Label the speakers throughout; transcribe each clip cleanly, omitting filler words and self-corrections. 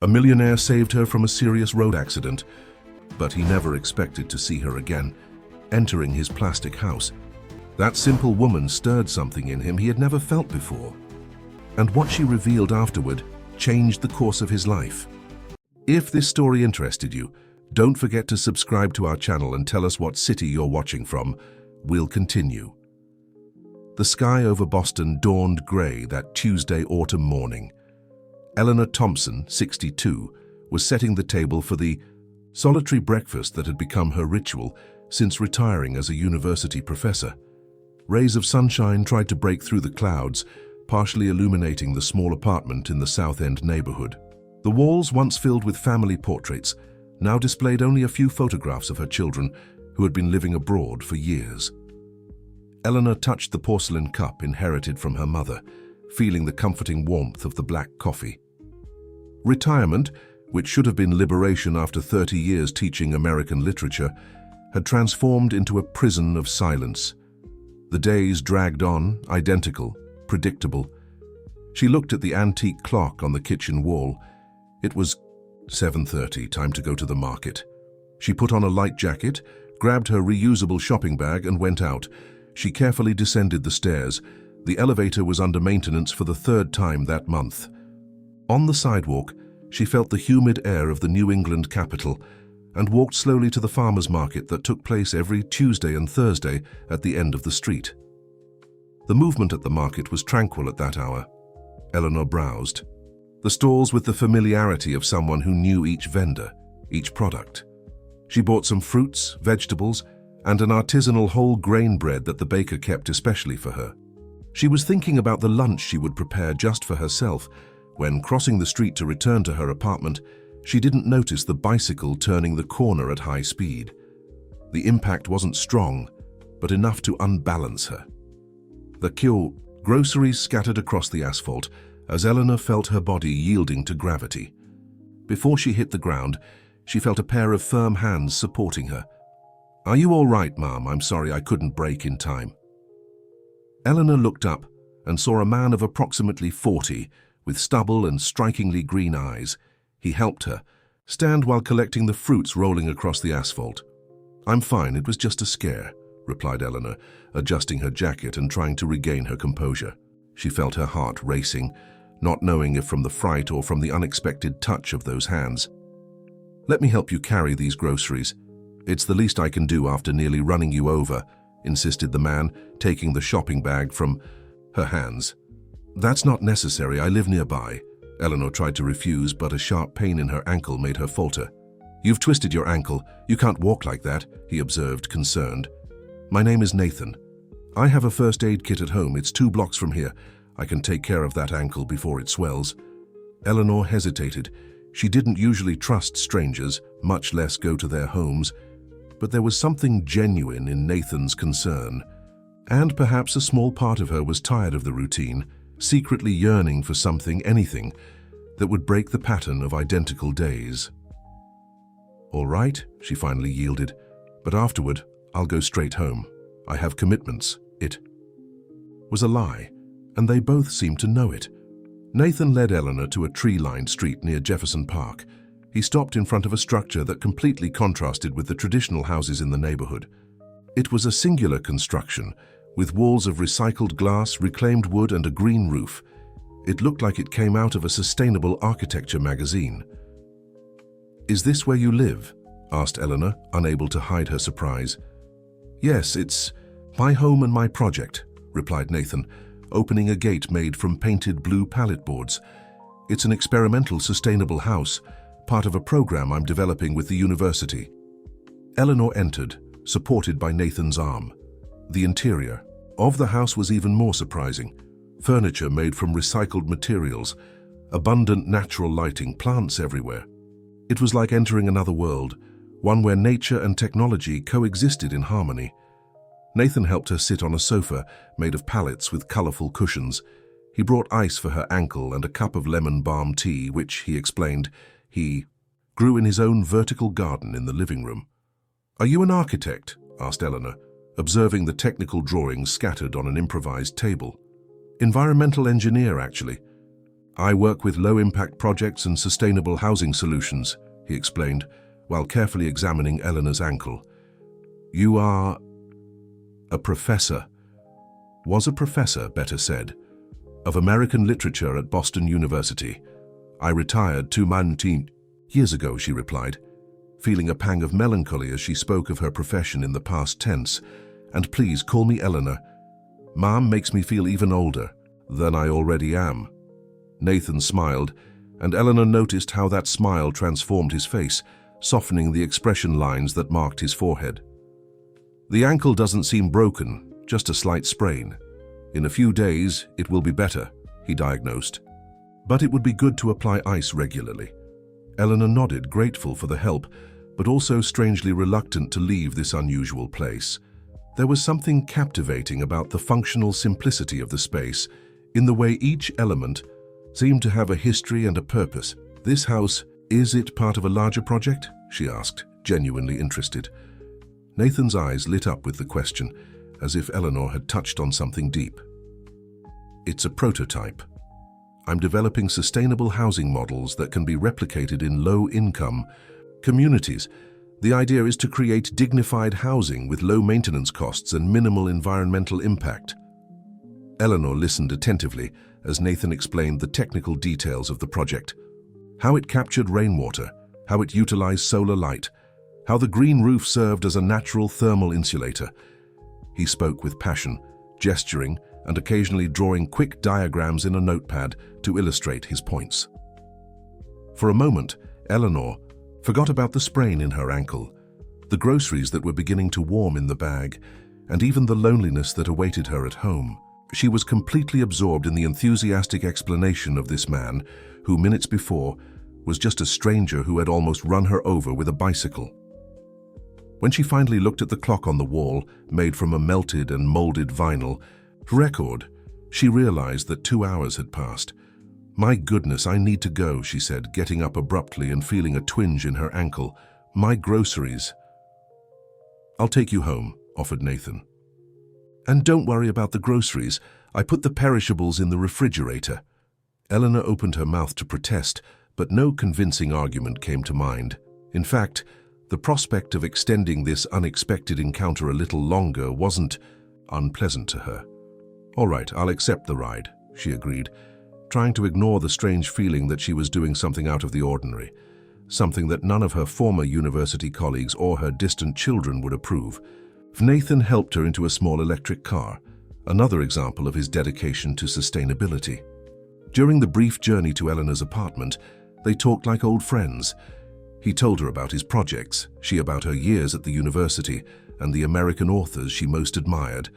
Speaker 1: A millionaire saved her from a serious road accident, but he never expected to see her again, entering his plastic house. That simple woman stirred something in him he had never felt before, and what she revealed afterward changed the course of his life. If this story interested you, don't forget to subscribe to our channel and tell us what city you're watching from. We'll continue. The sky over Boston dawned grey that Tuesday autumn morning. Eleanor Thompson, 62, was setting the table for the solitary breakfast that had become her ritual since retiring as a university professor. Rays of sunshine tried to break through the clouds, partially illuminating the small apartment in the South End neighborhood. The walls, once filled with family portraits, now displayed only a few photographs of her children who had been living abroad for years. Eleanor touched the porcelain cup inherited from her mother, feeling the comforting warmth of the black coffee. Retirement, which should have been liberation after 30 years teaching American literature, had transformed into a prison of silence. The days dragged on, identical, predictable. She looked at the antique clock on the kitchen wall. It was 7:30, time to go to the market. She put on a light jacket, grabbed her reusable shopping bag and went out. She carefully descended the stairs. The elevator was under maintenance for the third time that month. On the sidewalk, she felt the humid air of the New England capital and walked slowly to the farmers' market that took place every Tuesday and Thursday at the end of the street. The movement at the market was tranquil at that hour. Eleanor browsed. The stalls with the familiarity of someone who knew each vendor, each product. She bought some fruits, vegetables, and an artisanal whole grain bread that the baker kept especially for her. She was thinking about the lunch she would prepare just for herself when, crossing the street to return to her apartment, she didn't notice the bicycle turning the corner at high speed. The impact wasn't strong, but enough to unbalance her. The groceries scattered across the asphalt as Eleanor felt her body yielding to gravity. Before she hit the ground, she felt a pair of firm hands supporting her. "Are you all right, Mom? I'm sorry I couldn't brake in time." Eleanor looked up and saw a man of approximately 40, with stubble and strikingly green eyes. He helped her stand while collecting the fruits rolling across the asphalt. "I'm fine, it was just a scare," replied Eleanor, adjusting her jacket and trying to regain her composure. She felt her heart racing, not knowing if from the fright or from the unexpected touch of those hands. "Let me help you carry these groceries. It's the least I can do after nearly running you over," insisted the man, taking the shopping bag from her hands. "That's not necessary, I live nearby." Eleanor tried to refuse, but a sharp pain in her ankle made her falter. "You've twisted your ankle. You can't walk like that," he observed, concerned. "My name is Nathan. I have a first aid kit at home. It's 2 blocks from here. I can take care of that ankle before it swells." Eleanor hesitated. She didn't usually trust strangers, much less go to their homes, but there was something genuine in Nathan's concern. And perhaps a small part of her was tired of the routine, secretly yearning for something, anything, that would break the pattern of identical days. "All right," she finally yielded, "but afterward, I'll go straight home. I have commitments." It was a lie, and they both seemed to know it. Nathan led Eleanor to a tree-lined street near Jefferson Park. He stopped in front of a structure that completely contrasted with the traditional houses in the neighborhood. It was a singular construction, with walls of recycled glass, reclaimed wood, and a green roof. It looked like it came out of a sustainable architecture magazine. "Is this where you live?" asked Eleanor, unable to hide her surprise. "Yes, it's my home and my project," replied Nathan, opening a gate made from painted blue pallet boards. "It's an experimental sustainable house, part of a program I'm developing with the university." Eleanor entered, supported by Nathan's arm. The interior of the house was even more surprising. Furniture made from recycled materials, abundant natural lighting, plants everywhere. It was like entering another world, one where nature and technology coexisted in harmony. Nathan helped her sit on a sofa made of pallets with colorful cushions. He brought ice for her ankle and a cup of lemon balm tea, which, he explained, he grew in his own vertical garden in the living room. "Are you an architect?" asked Eleanor, observing the technical drawings scattered on an improvised table. "Environmental engineer, actually." I work with low-impact projects and sustainable housing solutions, he explained, while carefully examining Eleanor's ankle. You are a professor. Was a professor, Better said, of American literature at Boston University. I retired 19 years ago, she replied, feeling a pang of melancholy as she spoke of her profession in the past tense. And please call me Eleanor. Mom makes me feel even older than I already am. Nathan smiled, and Eleanor noticed how that smile transformed his face, softening the expression lines that marked his forehead. The ankle doesn't seem broken, just a slight sprain. In a few days, it will be better, he diagnosed. But it would be good to apply ice regularly. Eleanor nodded, grateful for the help, but also strangely reluctant to leave this unusual place. There was something captivating about the functional simplicity of the space, in the way each element seemed to have a history and a purpose. This house, is it part of a larger project? She asked, genuinely interested. Nathan's eyes lit up with the question, as if Eleanor had touched on something deep. It's a prototype. I'm developing sustainable housing models that can be replicated in low-income communities. The idea is to create dignified housing with low maintenance costs and minimal environmental impact. Eleanor listened attentively as Nathan explained the technical details of the project. How it captured rainwater, how it utilized solar light, how the green roof served as a natural thermal insulator. He spoke with passion, gesturing and occasionally drawing quick diagrams in a notepad to illustrate his points. For a moment, Eleanor forgot about the sprain in her ankle, the groceries that were beginning to warm in the bag, and even the loneliness that awaited her at home. She was completely absorbed in the enthusiastic explanation of this man, who minutes before was just a stranger who had almost run her over with a bicycle. When she finally looked at the clock on the wall, made from a melted and molded vinyl record, she realized that 2 hours had passed. My goodness, I need to go, she said, getting up abruptly and feeling a twinge in her ankle. My groceries. I'll take you home, offered Nathan. And don't worry about the groceries. I put the perishables in the refrigerator. Eleanor opened her mouth to protest, but no convincing argument came to mind. In fact, the prospect of extending this unexpected encounter a little longer wasn't unpleasant to her. All right, I'll accept the ride, she agreed, trying to ignore the strange feeling that she was doing something out of the ordinary, something that none of her former university colleagues or her distant children would approve. Nathan helped her into a small electric car, another example of his dedication to sustainability. During the brief journey to Eleanor's apartment, they talked like old friends. He told her about his projects, she about her years at the university, and the American authors she most admired.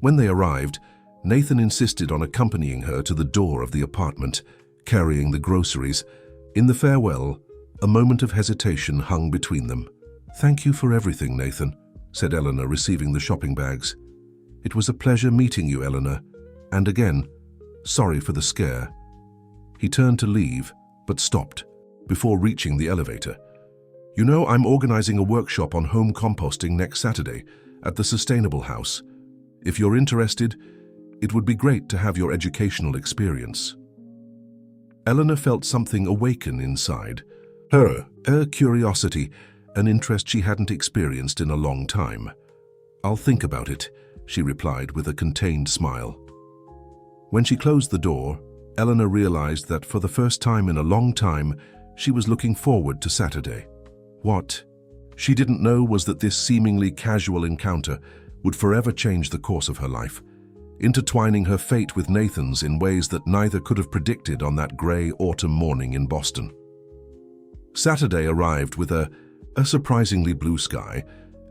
Speaker 1: When they arrived, Nathan insisted on accompanying her to the door of the apartment, carrying the groceries. In the farewell, a moment of hesitation hung between them. Thank you for everything, Nathan, said Eleanor, receiving the shopping bags. It was a pleasure meeting you, Eleanor. And again, sorry for the scare. He turned to leave, but stopped, before reaching the elevator. You know, I'm organizing a workshop on home composting next Saturday at the Sustainable House. If you're interested, it would be great to have your educational experience. Eleanor felt something awaken inside. Her curiosity, an interest she hadn't experienced in a long time. I'll think about it, she replied with a contained smile. When she closed the door, Eleanor realized that for the first time in a long time, she was looking forward to Saturday. What she didn't know was that this seemingly casual encounter would forever change the course of her life, intertwining her fate with Nathan's in ways that neither could have predicted on that gray autumn morning in Boston. Saturday arrived with a surprisingly blue sky,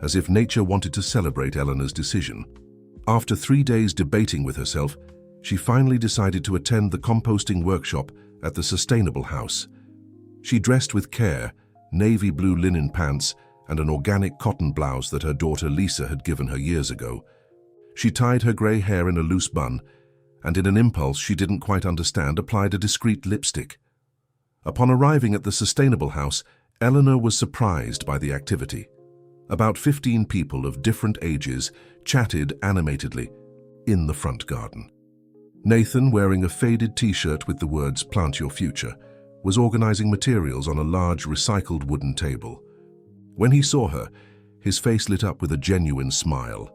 Speaker 1: as if nature wanted to celebrate Eleanor's decision. After 3 days debating with herself, she finally decided to attend the composting workshop at the Sustainable House. She dressed with care, navy blue linen pants, and an organic cotton blouse that her daughter Lisa had given her years ago. She tied her grey hair in a loose bun, and in an impulse she didn't quite understand, applied a discreet lipstick. Upon arriving at the Sustainable House, Eleanor was surprised by the activity. About 15 people of different ages chatted animatedly in the front garden. Nathan, wearing a faded t-shirt with the words "Plant Your Future," was organizing materials on a large recycled wooden table. When he saw her, his face lit up with a genuine smile.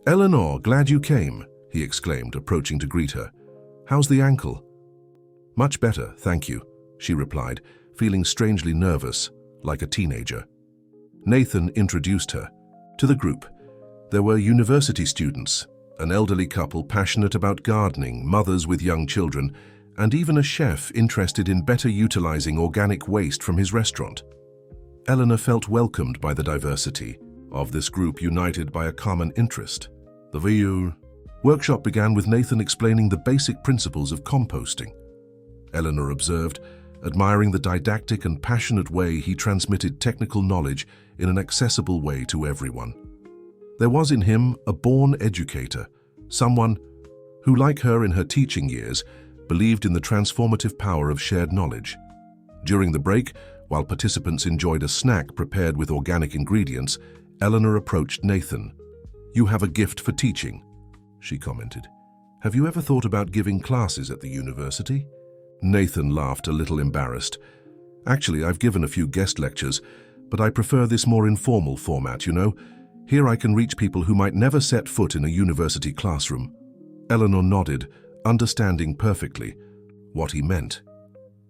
Speaker 1: "Eleanor, glad you came," he exclaimed, approaching to greet her. "How's the ankle?" "Much better, thank you," she replied, feeling strangely nervous, like a teenager. Nathan introduced her to the group. There were university students, an elderly couple passionate about gardening, mothers with young children, and even a chef interested in better utilizing organic waste from his restaurant. Eleanor felt welcomed by the diversity of this group, united by a common interest. The VU workshop began with Nathan explaining the basic principles of composting. Eleanor observed, admiring the didactic and passionate way he transmitted technical knowledge in an accessible way to everyone. There was in him a born educator, someone who, like her in her teaching years, believed in the transformative power of shared knowledge. During the break, while participants enjoyed a snack prepared with organic ingredients, Eleanor approached Nathan. "You have a gift for teaching," she commented. "Have you ever thought about giving classes at the university?" Nathan laughed, a little embarrassed. "Actually, I've given a few guest lectures, but I prefer this more informal format, you know. Here I can reach people who might never set foot in a university classroom." Eleanor nodded, understanding perfectly what he meant.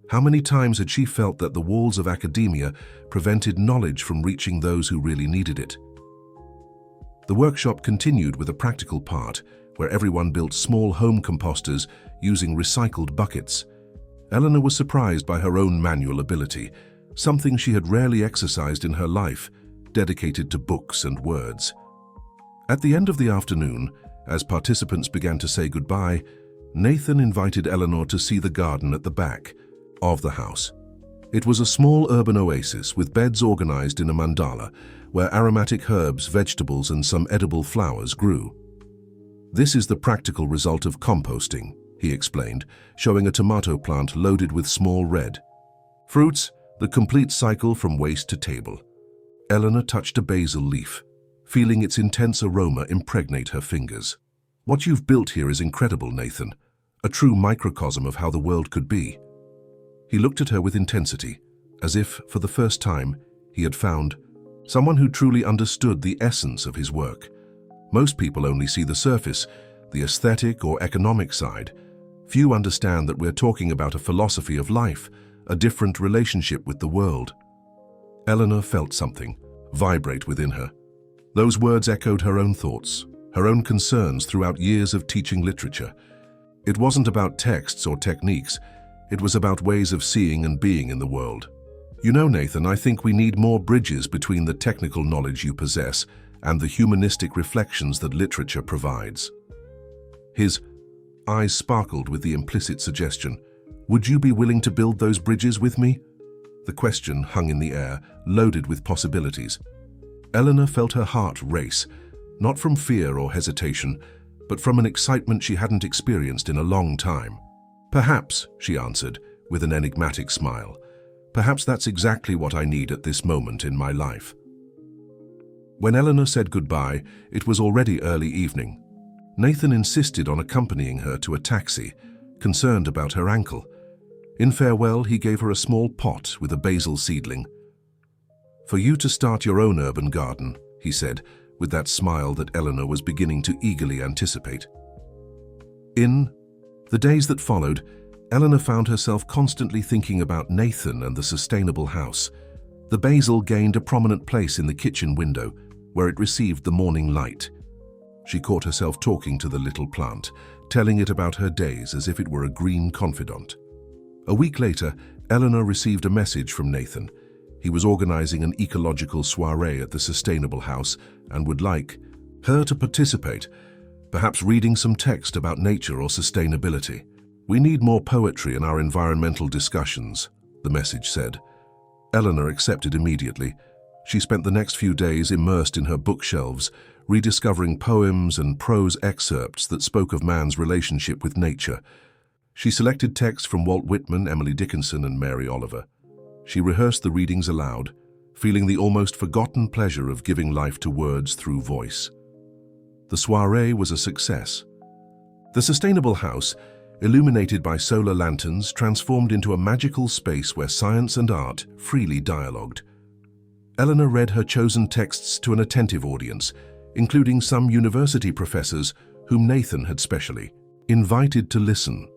Speaker 1: How many times had she felt that the walls of academia prevented knowledge from reaching those who really needed it? The workshop continued with a practical part, where everyone built small home composters using recycled buckets. Eleanor was surprised by her own manual ability, something she had rarely exercised in her life, dedicated to books and words. At the end of the afternoon, as participants began to say goodbye, Nathan invited Eleanor to see the garden at the back of the house. It was a small urban oasis with beds organized in a mandala, where aromatic herbs, vegetables, and some edible flowers grew. "This is the practical result of composting," he explained, showing a tomato plant loaded with small red fruits, the complete cycle from waste to table. Eleanor touched a basil leaf, feeling its intense aroma impregnate her fingers. "What you've built here is incredible, Nathan, a true microcosm of how the world could be." He looked at her with intensity, as if, for the first time, he had found someone who truly understood the essence of his work. Most people only see the surface, the aesthetic or economic side. Few understand that we're talking about a philosophy of life, a different relationship with the world. Eleanor felt something vibrate within her. Those words echoed her own thoughts, her own concerns throughout years of teaching literature. It wasn't about texts or techniques, it was about ways of seeing and being in the world. "You know, Nathan, I think we need more bridges between the technical knowledge you possess and the humanistic reflections that literature provides." His eyes sparkled with the implicit suggestion, "Would you be willing to build those bridges with me?" The question hung in the air, loaded with possibilities. Eleanor felt her heart race, not from fear or hesitation, but from an excitement she hadn't experienced in a long time. "Perhaps," she answered, with an enigmatic smile. "Perhaps that's exactly what I need at this moment in my life." When Eleanor said goodbye, it was already early evening. Nathan insisted on accompanying her to a taxi, concerned about her ankle. In farewell, he gave her a small pot with a basil seedling. "For you to start your own urban garden," he said, with that smile that Eleanor was beginning to eagerly anticipate. In the days that followed, Eleanor found herself constantly thinking about Nathan and the sustainable house. The basil gained a prominent place in the kitchen window, where it received the morning light. She caught herself talking to the little plant, telling it about her days as if it were a green confidant. A week later, Eleanor received a message from Nathan. He was organizing an ecological soiree at the sustainable house and would like her to participate, perhaps reading some text about nature or sustainability. "We need more poetry in our environmental discussions," the message said. Eleanor accepted immediately. She spent the next few days immersed in her bookshelves, rediscovering poems and prose excerpts that spoke of man's relationship with nature. She selected texts from Walt Whitman, Emily Dickinson, and Mary Oliver. She rehearsed the readings aloud, feeling the almost forgotten pleasure of giving life to words through voice. The soiree was a success. The sustainable house, illuminated by solar lanterns, transformed into a magical space where science and art freely dialogued. Eleanor read her chosen texts to an attentive audience, including some university professors whom Nathan had specially invited to listen.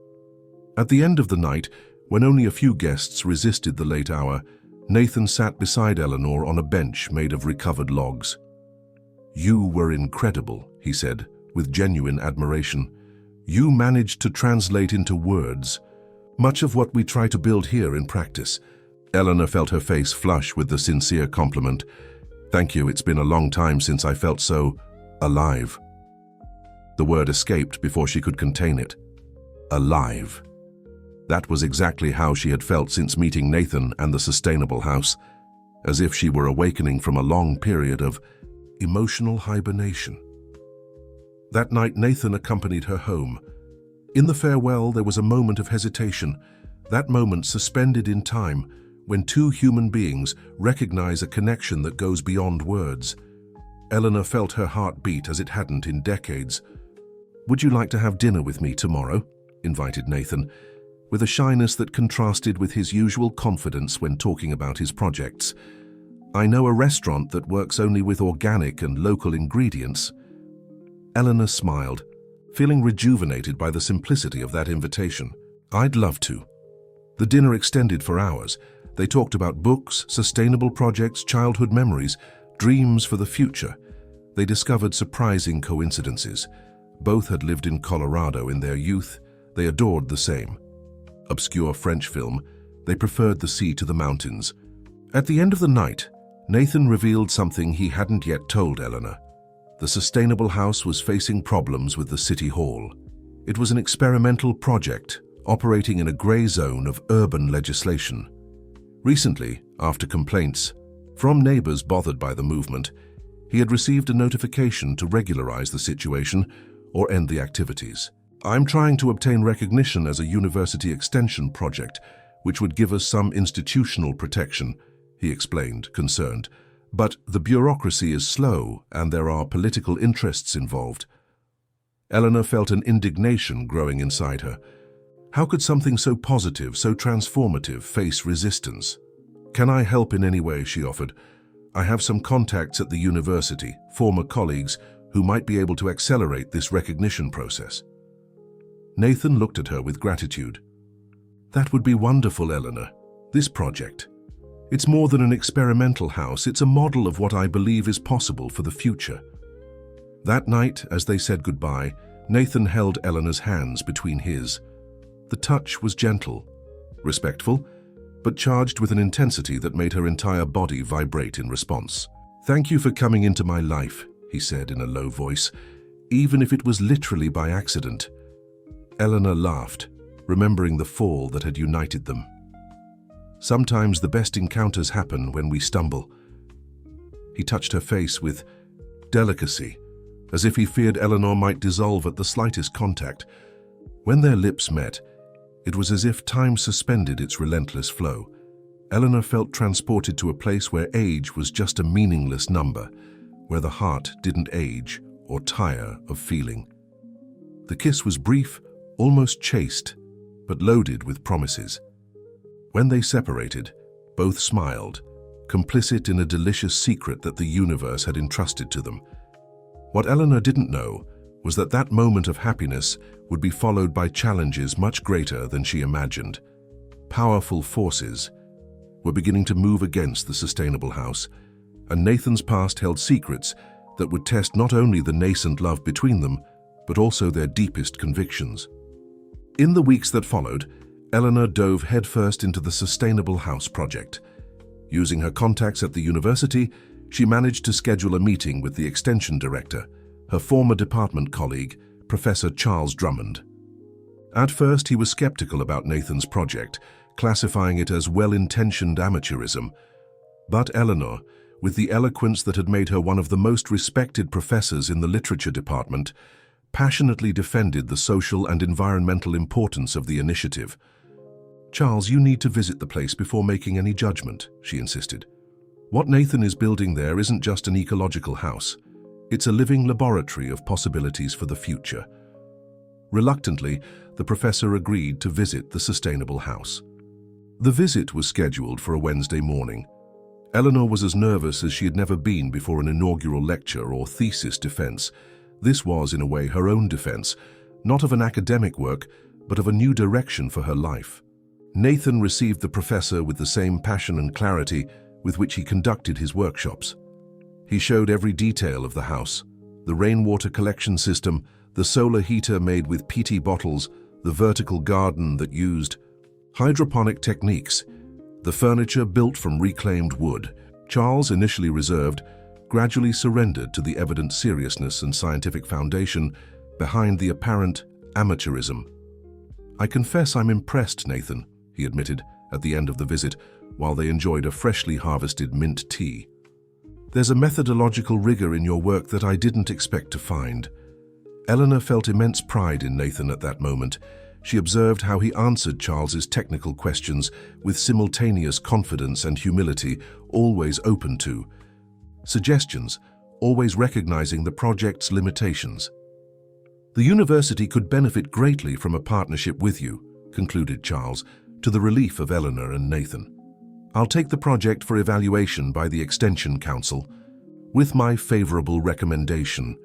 Speaker 1: At the end of the night, when only a few guests resisted the late hour, Nathan sat beside Eleanor on a bench made of recovered logs. "You were incredible," he said, with genuine admiration. "You managed to translate into words much of what we try to build here in practice." Eleanor felt her face flush with the sincere compliment. "Thank you, it's been a long time since I felt so alive." The word escaped before she could contain it. Alive. That was exactly how she had felt since meeting Nathan and the sustainable house, as if she were awakening from a long period of emotional hibernation. That night, Nathan accompanied her home. In the farewell, there was a moment of hesitation, that moment suspended in time, when two human beings recognize a connection that goes beyond words. Eleanor felt her heart beat as it hadn't in decades. "Would you like to have dinner with me tomorrow?" invited Nathan, with a shyness that contrasted with his usual confidence when talking about his projects. "I know a restaurant that works only with organic and local ingredients." Eleanor smiled, feeling rejuvenated by the simplicity of that invitation. "I'd love to." The dinner extended for hours. They talked about books, sustainable projects, childhood memories, dreams for the future. They discovered surprising coincidences. Both had lived in Colorado in their youth. They adored the same obscure French film. They preferred the sea to the mountains. At the end of the night, Nathan revealed something he hadn't yet told Eleanor. The sustainable house was facing problems with the city hall. It was an experimental project operating in a gray zone of urban legislation. Recently, after complaints from neighbors bothered by the movement, he had received a notification to regularize the situation or end the activities. "I'm trying to obtain recognition as a university extension project, which would give us some institutional protection," he explained, concerned. "But the bureaucracy is slow and there are political interests involved." Eleanor felt an indignation growing inside her. How could something so positive, so transformative, face resistance? "Can I help in any way?" she offered. "I have some contacts at the university, former colleagues, who might be able to accelerate this recognition process." Nathan looked at her with gratitude. "That would be wonderful, Eleanor. This project. It's more than an experimental house, it's a model of what I believe is possible for the future." That night, as they said goodbye, Nathan held Eleanor's hands between his. The touch was gentle, respectful, but charged with an intensity that made her entire body vibrate in response. "Thank you for coming into my life," he said in a low voice, "even if it was literally by accident." Eleanor laughed, remembering the fall that had united them. "Sometimes the best encounters happen when we stumble." He touched her face with delicacy, as if he feared Eleanor might dissolve at the slightest contact. When their lips met, it was as if time suspended its relentless flow. Eleanor felt transported to a place where age was just a meaningless number, where the heart didn't age or tire of feeling. The kiss was brief, almost chaste, but loaded with promises. When they separated, both smiled, complicit in a delicious secret that the universe had entrusted to them. What Eleanor didn't know was that that moment of happiness would be followed by challenges much greater than she imagined. Powerful forces were beginning to move against the sustainable house, and Nathan's past held secrets that would test not only the nascent love between them, but also their deepest convictions. In the weeks that followed, Eleanor dove headfirst into the sustainable house project. Using her contacts at the university, she managed to schedule a meeting with the extension director, her former department colleague, Professor Charles Drummond. At first, he was skeptical about Nathan's project, classifying it as well-intentioned amateurism. But Eleanor, with the eloquence that had made her one of the most respected professors in the literature department, passionately defended the social and environmental importance of the initiative. "Charles, you need to visit the place before making any judgment," she insisted. "What Nathan is building there isn't just an ecological house. It's a living laboratory of possibilities for the future." Reluctantly, the professor agreed to visit the sustainable house. The visit was scheduled for a Wednesday morning. Eleanor was as nervous as she had never been before an inaugural lecture or thesis defense. This was, in a way, her own defense, not of an academic work, but of a new direction for her life. Nathan received the professor with the same passion and clarity with which he conducted his workshops. He showed every detail of the house: the rainwater collection system, the solar heater made with PT bottles, the vertical garden that used hydroponic techniques, the furniture built from reclaimed wood. Charles, initially reserved, gradually surrendered to the evident seriousness and scientific foundation behind the apparent amateurism. "I confess I'm impressed, Nathan," he admitted at the end of the visit, while they enjoyed a freshly harvested mint tea. "There's a methodological rigor in your work that I didn't expect to find." Eleanor felt immense pride in Nathan at that moment. She observed how he answered Charles's technical questions with simultaneous confidence and humility, always open to suggestions, always recognizing the project's limitations. "The university could benefit greatly from a partnership with you," concluded Charles, to the relief of Eleanor and Nathan. "I'll take the project for evaluation by the Extension Council, with my favorable recommendation."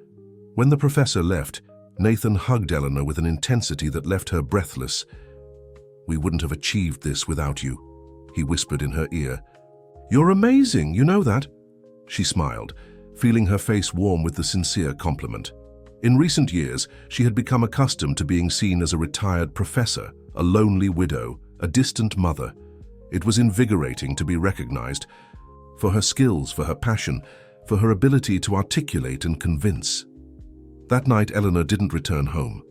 Speaker 1: When the professor left, Nathan hugged Eleanor with an intensity that left her breathless. "We wouldn't have achieved this without you," he whispered in her ear. "You're amazing, you know that?" She smiled, feeling her face warm with the sincere compliment. In recent years, she had become accustomed to being seen as a retired professor, a lonely widow, a distant mother. It was invigorating to be recognized for her skills, for her passion, for her ability to articulate and convince. That night, Eleanor didn't return home.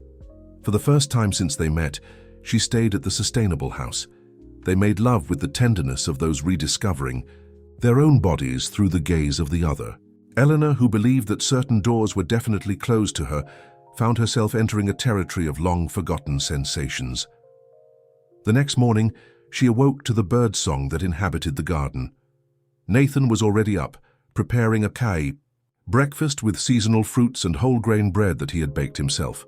Speaker 1: For the first time since they met, she stayed at the sustainable house. They made love with the tenderness of those rediscovering their own bodies through the gaze of the other. Eleanor, who believed that certain doors were definitely closed to her, found herself entering a territory of long-forgotten sensations. The next morning, she awoke to the bird song that inhabited the garden. Nathan was already up, preparing a kai, breakfast with seasonal fruits and whole-grain bread that he had baked himself.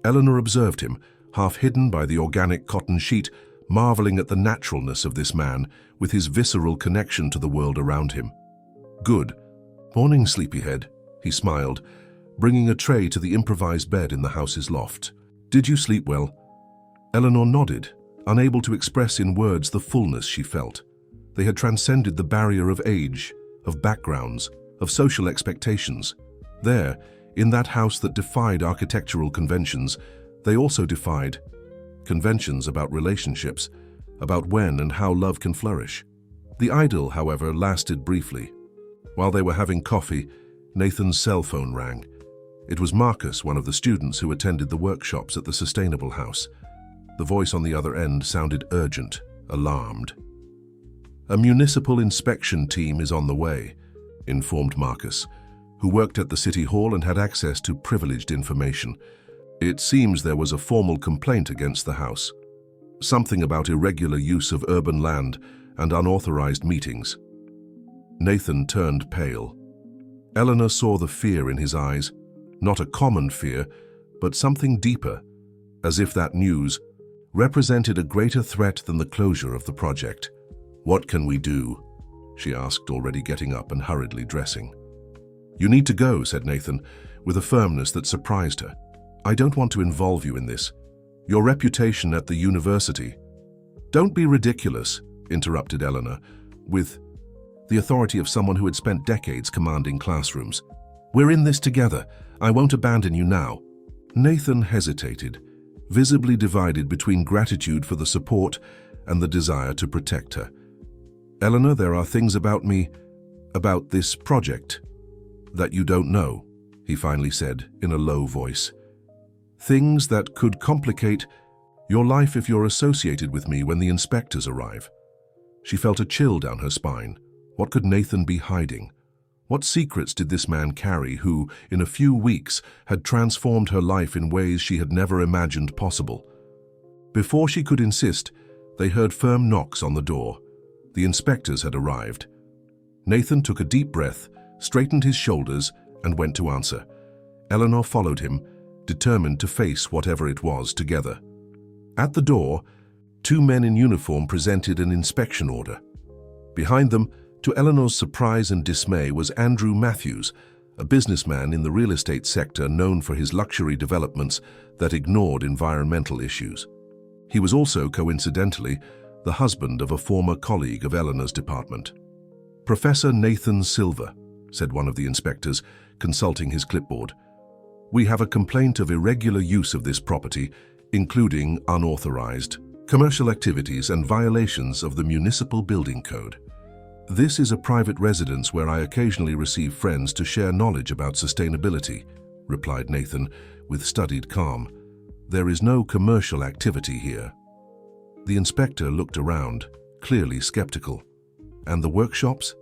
Speaker 1: Eleanor observed him, half hidden by the organic cotton sheet, marveling at the naturalness of this man with his visceral connection to the world around him. "Good. Morning, sleepyhead," he smiled, bringing a tray to the improvised bed in the house's loft. "Did you sleep well?" Eleanor nodded, unable to express in words the fullness she felt. They had transcended the barrier of age, of backgrounds, of social expectations. There, in that house that defied architectural conventions, they also defied conventions about relationships, about when and how love can flourish. The idyll, however, lasted briefly. While they were having coffee, Nathan's cell phone rang. It was Marcus, one of the students who attended the workshops at the Sustainable House. The voice on the other end sounded urgent, alarmed. "A municipal inspection team is on the way," informed Marcus, who worked at the City Hall and had access to privileged information. "It seems there was a formal complaint against the house. Something about irregular use of urban land and unauthorized meetings." Nathan turned pale. Eleanor saw the fear in his eyes, not a common fear, but something deeper, as if that news represented a greater threat than the closure of the project. "What can we do?" she asked, already getting up and hurriedly dressing. "You need to go," said Nathan, with a firmness that surprised her. "I don't want to involve you in this. Your reputation at the university—" "Don't be ridiculous," interrupted Eleanor, with the authority of someone who had spent decades commanding classrooms. "We're in this together. I won't abandon you now." Nathan hesitated, visibly divided between gratitude for the support and the desire to protect her. "Eleanor, there are things about me, about this project, that you don't know," he finally said in a low voice. "Things that could complicate your life if you're associated with me when the inspectors arrive." She felt a chill down her spine. What could Nathan be hiding? What secrets did this man carry who, in a few weeks, had transformed her life in ways she had never imagined possible? Before she could insist, they heard firm knocks on the door. The inspectors had arrived. Nathan took a deep breath, straightened his shoulders, and went to answer. Eleanor followed him, determined to face whatever it was together. At the door, two men in uniform presented an inspection order. Behind them, to Eleanor's surprise and dismay, was Andrew Matthews, a businessman in the real estate sector known for his luxury developments that ignored environmental issues. He was also, coincidentally, the husband of a former colleague of Eleanor's department. "Professor Nathan Silver," said one of the inspectors, consulting his clipboard. "We have a complaint of irregular use of this property, including unauthorized commercial activities and violations of the municipal building code. This is a private residence where I occasionally receive friends to share knowledge about sustainability," replied Nathan with studied calm. "There is no commercial activity here." The inspector looked around, clearly skeptical. "And the workshops?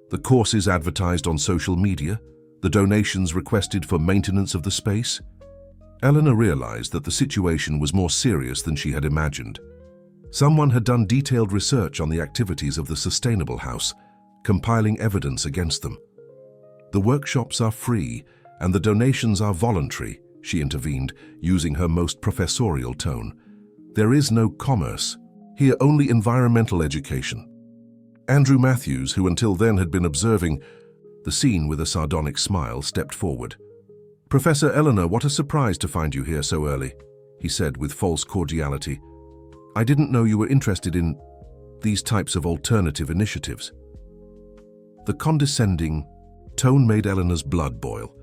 Speaker 1: The courses advertised on social media? The donations requested for maintenance of the space?" Eleanor realized that the situation was more serious than she had imagined. Someone had done detailed research on the activities of the sustainable house, compiling evidence against them. "The workshops are free and the donations are voluntary," she intervened, using her most professorial tone. "There is no commerce. Here only environmental education." Andrew Matthews, who until then had been observing the scene with a sardonic smile, stepped forward. "Professor Eleanor, what a surprise to find you here so early," he said with false cordiality. "I didn't know you were interested in these types of alternative initiatives." The condescending tone made Eleanor's blood boil,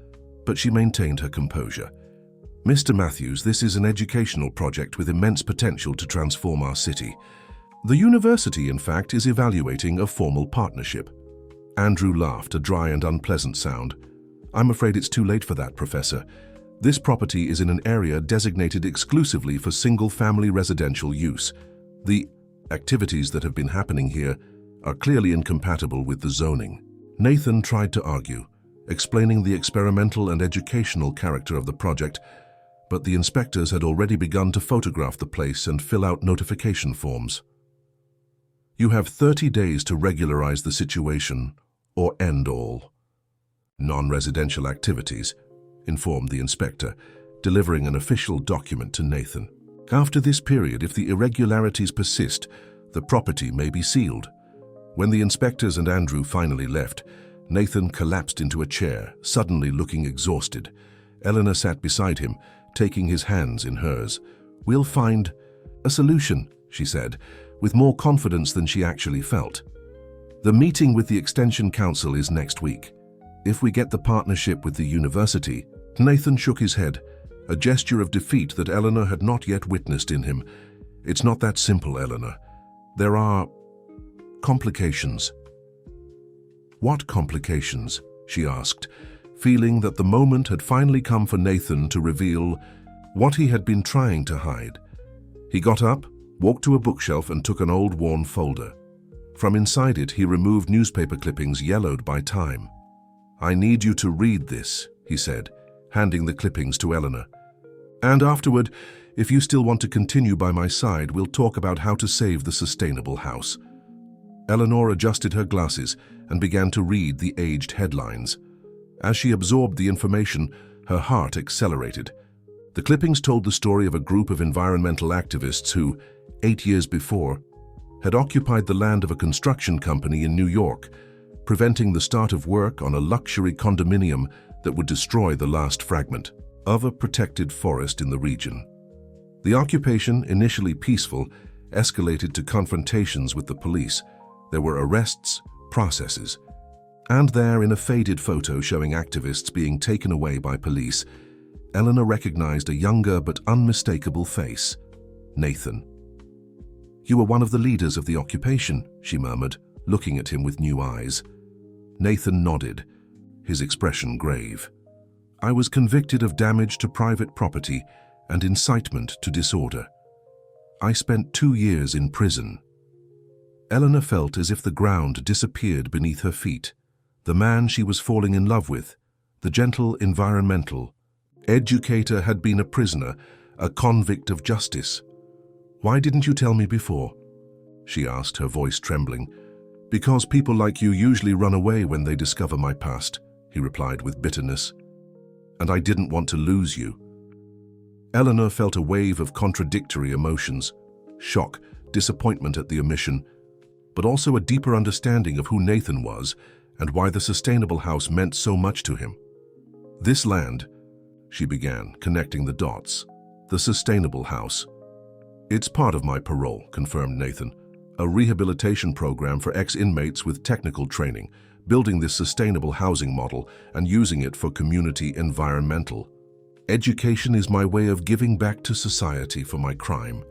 Speaker 1: but she maintained her composure. "Mr. Matthews, this is an educational project with immense potential to transform our city. The university, in fact, is evaluating a formal partnership." Andrew laughed, a dry and unpleasant sound. "I'm afraid it's too late for that, Professor. This property is in an area designated exclusively for single-family residential use. The activities that have been happening here are clearly incompatible with the zoning." Nathan tried to argue, explaining the experimental and educational character of the project, but the inspectors had already begun to photograph the place and fill out notification forms. "You have 30 days to regularize the situation or end all non-residential activities," informed the inspector, delivering an official document to Nathan. "After this period, if the irregularities persist, the property may be sealed." When the inspectors and Andrew finally left, Nathan collapsed into a chair, suddenly looking exhausted. Eleanor sat beside him, taking his hands in hers. "We'll find a solution," she said, with more confidence than she actually felt. "The meeting with the Extension Council is next week. If we get the partnership with the university..." Nathan shook his head, a gesture of defeat that Eleanor had not yet witnessed in him. "It's not that simple, Eleanor. There are complications." "What complications?" she asked, feeling that the moment had finally come for Nathan to reveal what he had been trying to hide. He got up, walked to a bookshelf and took an old worn folder. From inside it, he removed newspaper clippings yellowed by time. "I need you to read this," he said, handing the clippings to Eleanor. "And afterward, if you still want to continue by my side, we'll talk about how to save the sustainable house." Eleanor adjusted her glasses and began to read the aged headlines. As she absorbed the information, her heart accelerated. The clippings told the story of a group of environmental activists who, 8 years before, had occupied the land of a construction company in New York, preventing the start of work on a luxury condominium that would destroy the last fragment of a protected forest in the region. The occupation, initially peaceful, escalated to confrontations with the police. There were arrests, processes, and there, in a faded photo showing activists being taken away by police, Eleanor recognized a younger but unmistakable face: Nathan. "You were one of the leaders of the occupation," she murmured, looking at him with new eyes. Nathan nodded, his expression grave. "I was convicted of damage to private property and incitement to disorder. I spent 2 years in prison." Eleanor felt as if the ground disappeared beneath her feet. The man she was falling in love with, the gentle environmental educator, had been a prisoner, a convict of justice. "Why didn't you tell me before?" she asked, her voice trembling. "Because people like you usually run away when they discover my past," he replied with bitterness. "And I didn't want to lose you." Eleanor felt a wave of contradictory emotions: shock, disappointment at the omission, but also a deeper understanding of who Nathan was and why the sustainable house meant so much to him. "This land," she began, connecting the dots. "The sustainable house. It's part of my parole," confirmed Nathan. "A rehabilitation program for ex-inmates with technical training, building this sustainable housing model and using it for community environmental. Education is my way of giving back to society for my crime."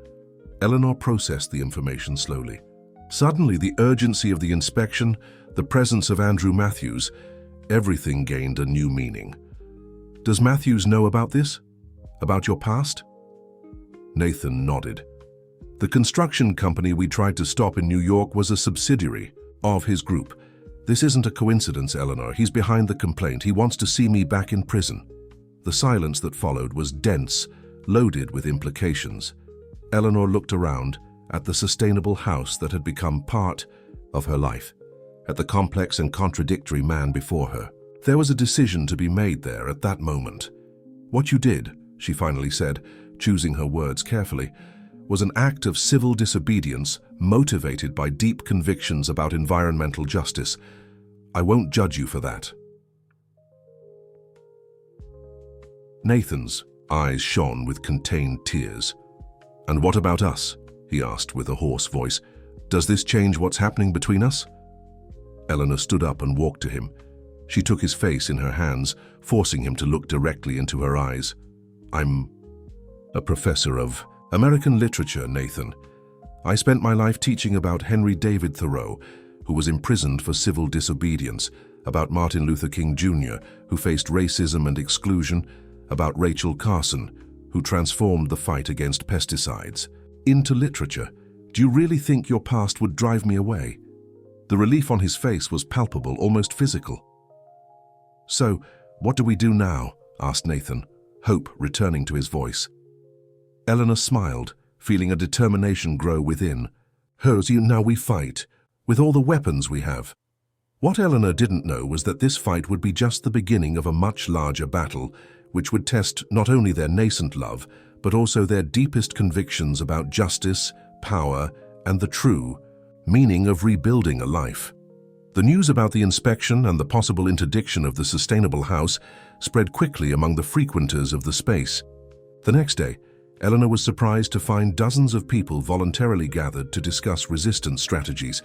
Speaker 1: Eleanor processed the information slowly. Suddenly, the urgency of the inspection, the presence of Andrew Matthews, everything gained a new meaning. "Does Matthews know about this? About your past?" Nathan nodded. "The construction company we tried to stop in New York was a subsidiary of his group. This isn't a coincidence, Eleanor. He's behind the complaint. He wants to see me back in prison." The silence that followed was dense, loaded with implications. Eleanor looked around at the sustainable house that had become part of her life, at the complex and contradictory man before her. There was a decision to be made there at that moment. "What you did," she finally said, choosing her words carefully, "was an act of civil disobedience motivated by deep convictions about environmental justice. I won't judge you for that." Nathan's eyes shone with contained tears. "And what about us?" he asked with a hoarse voice. "Does this change what's happening between us?" Eleanor stood up and walked to him. She took his face in her hands, forcing him to look directly into her eyes. "I'm a professor of American literature, Nathan. I spent my life teaching about Henry David Thoreau, who was imprisoned for civil disobedience, about Martin Luther King Jr., who faced racism and exclusion, about Rachel Carson, who transformed the fight against pesticides. Into literature. Do you really think your past would drive me away?" The relief on his face was palpable, almost physical. "So, what do we do now?" asked Nathan, hope returning to his voice. Eleanor smiled, feeling a determination grow within. "Hers, now we fight, with all the weapons we have." What Eleanor didn't know was that this fight would be just the beginning of a much larger battle, which would test not only their nascent love, but also their deepest convictions about justice, power, and the true meaning of rebuilding a life. The news about the inspection and the possible interdiction of the sustainable house spread quickly among the frequenters of the space. The next day, Eleanor was surprised to find dozens of people voluntarily gathered to discuss resistance strategies.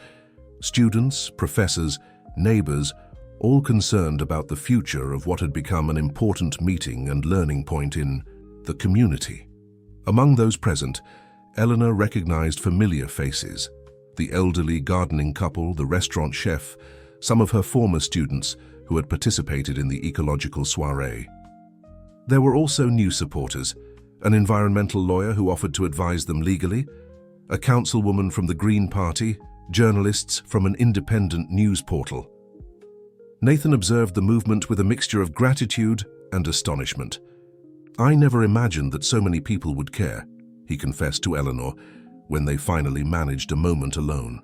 Speaker 1: Students, professors, neighbors, all concerned about the future of what had become an important meeting and learning point in the community. Among those present, Eleanor recognized familiar faces: the elderly gardening couple, the restaurant chef, some of her former students who had participated in the ecological soiree. There were also new supporters: an environmental lawyer who offered to advise them legally, a councilwoman from the Green Party, journalists from an independent news portal. Nathan observed the movement with a mixture of gratitude and astonishment. "I never imagined that so many people would care," he confessed to Eleanor when they finally managed a moment alone.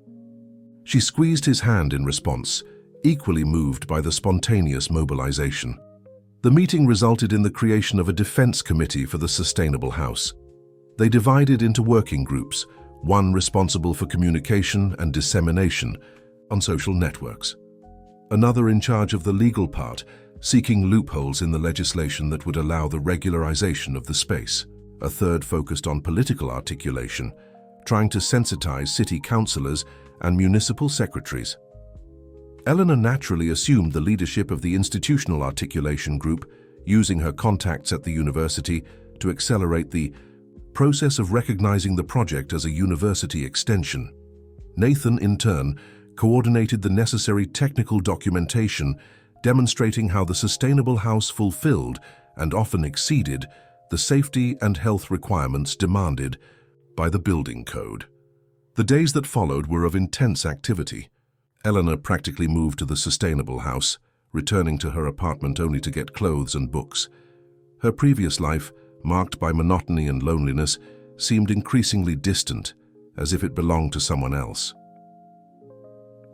Speaker 1: She squeezed his hand in response, equally moved by the spontaneous mobilization. The meeting resulted in the creation of a defense committee for the sustainable house. They divided into working groups, one responsible for communication and dissemination on social networks, another in charge of the legal part, seeking loopholes in the legislation that would allow the regularization of the space, a third focused on political articulation, trying to sensitize city councillors and municipal secretaries. Eleanor naturally assumed the leadership of the institutional articulation group, using her contacts at the university to accelerate the process of recognizing the project as a university extension. Nathan, in turn, coordinated the necessary technical documentation, demonstrating how the sustainable house fulfilled and often exceeded the safety and health requirements demanded by the building code. The days that followed were of intense activity. Eleanor practically moved to the sustainable house, returning to her apartment only to get clothes and books. Her previous life, marked by monotony and loneliness, seemed increasingly distant, as if it belonged to someone else.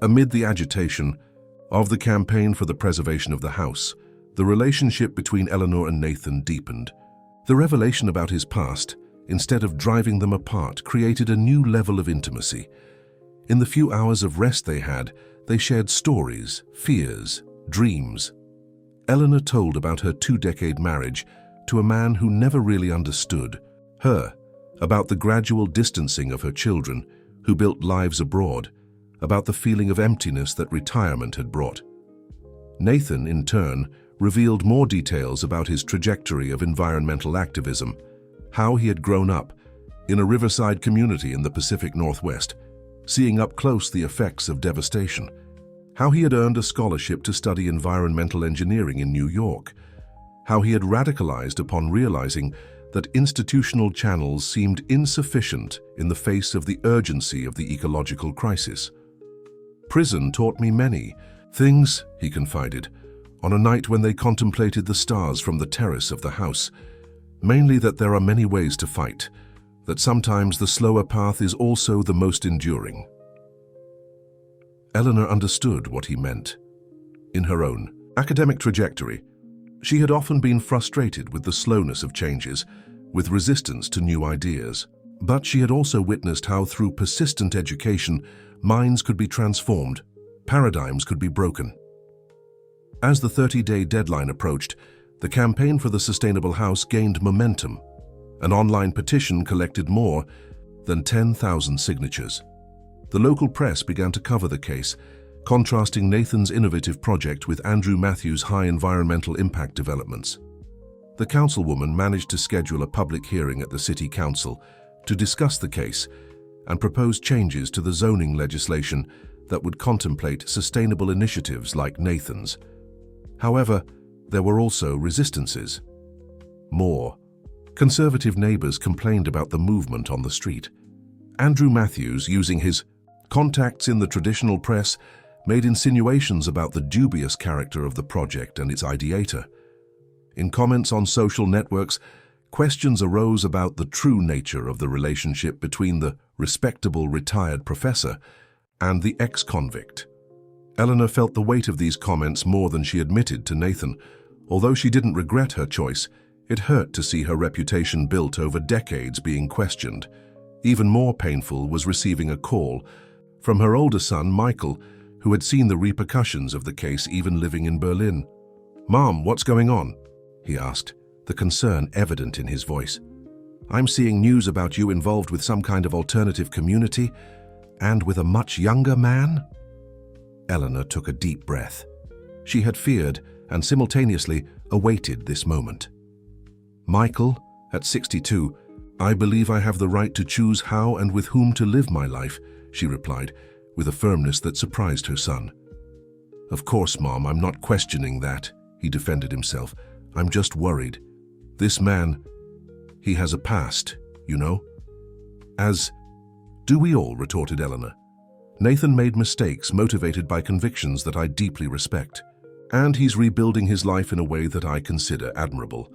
Speaker 1: Amid the agitation of the campaign for the preservation of the house, the relationship between Eleanor and Nathan deepened. The revelation about his past, instead of driving them apart, created a new level of intimacy. In the few hours of rest they had, they shared stories, fears, dreams. Eleanor told about her 2-decade marriage to a man who never really understood her, about the gradual distancing of her children, who built lives abroad, about the feeling of emptiness that retirement had brought. Nathan, in turn, revealed more details about his trajectory of environmental activism, how he had grown up in a riverside community in the Pacific Northwest, seeing up close the effects of devastation, how he had earned a scholarship to study environmental engineering in New York, how he had radicalized upon realizing that institutional channels seemed insufficient in the face of the urgency of the ecological crisis. "Prison taught me many things," he confided, on a night when they contemplated the stars from the terrace of the house, "mainly that there are many ways to fight, that sometimes the slower path is also the most enduring." Eleanor understood what he meant. In her own academic trajectory, she had often been frustrated with the slowness of changes, with resistance to new ideas. But she had also witnessed how through persistent education, minds could be transformed, paradigms could be broken. As the 30-day deadline approached, the campaign for the sustainable house gained momentum. An online petition collected more than 10,000 signatures. The local press began to cover the case, contrasting Nathan's innovative project with Andrew Matthews' high environmental impact developments. The councilwoman managed to schedule a public hearing at the city council to discuss the case and propose changes to the zoning legislation that would contemplate sustainable initiatives like Nathan's. However, there were also resistances. More. Conservative neighbors complained about the movement on the street. Andrew Matthews, using his contacts in the traditional press, made insinuations about the dubious character of the project and its ideator. In comments on social networks, questions arose about the true nature of the relationship between the respectable retired professor and the ex-convict. Eleanor felt the weight of these comments more than she admitted to Nathan. Although she didn't regret her choice, it hurt to see her reputation built over decades being questioned. Even more painful was receiving a call from her older son, Michael, who had seen the repercussions of the case even living in Berlin. "Mom, what's going on?" he asked, the concern evident in his voice. "I'm seeing news about you involved with some kind of alternative community, and with a much younger man?" Eleanor took a deep breath. She had feared and simultaneously awaited this moment. "Michael, at 62, I believe I have the right to choose how and with whom to live my life," she replied, with a firmness that surprised her son. "Of course, Mom, I'm not questioning that," he defended himself. "I'm just worried. This man, he has a past, you know?" "As do we all," retorted Eleanor. "Nathan made mistakes motivated by convictions that I deeply respect. And he's rebuilding his life in a way that I consider admirable."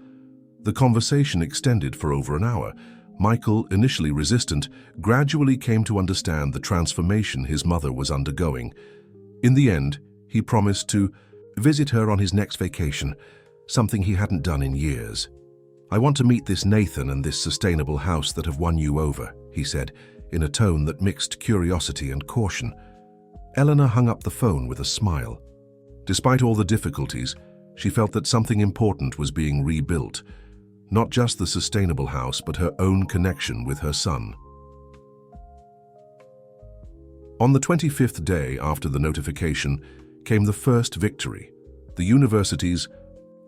Speaker 1: The conversation extended for over an hour. Michael, initially resistant, gradually came to understand the transformation his mother was undergoing. In the end, he promised to visit her on his next vacation, something he hadn't done in years. "I want to meet this Nathan and this sustainable house that have won you over," he said, in a tone that mixed curiosity and caution. Eleanor hung up the phone with a smile. Despite all the difficulties, she felt that something important was being rebuilt. Not just the sustainable house, but her own connection with her son. On the 25th day after the notification came the first victory. The university's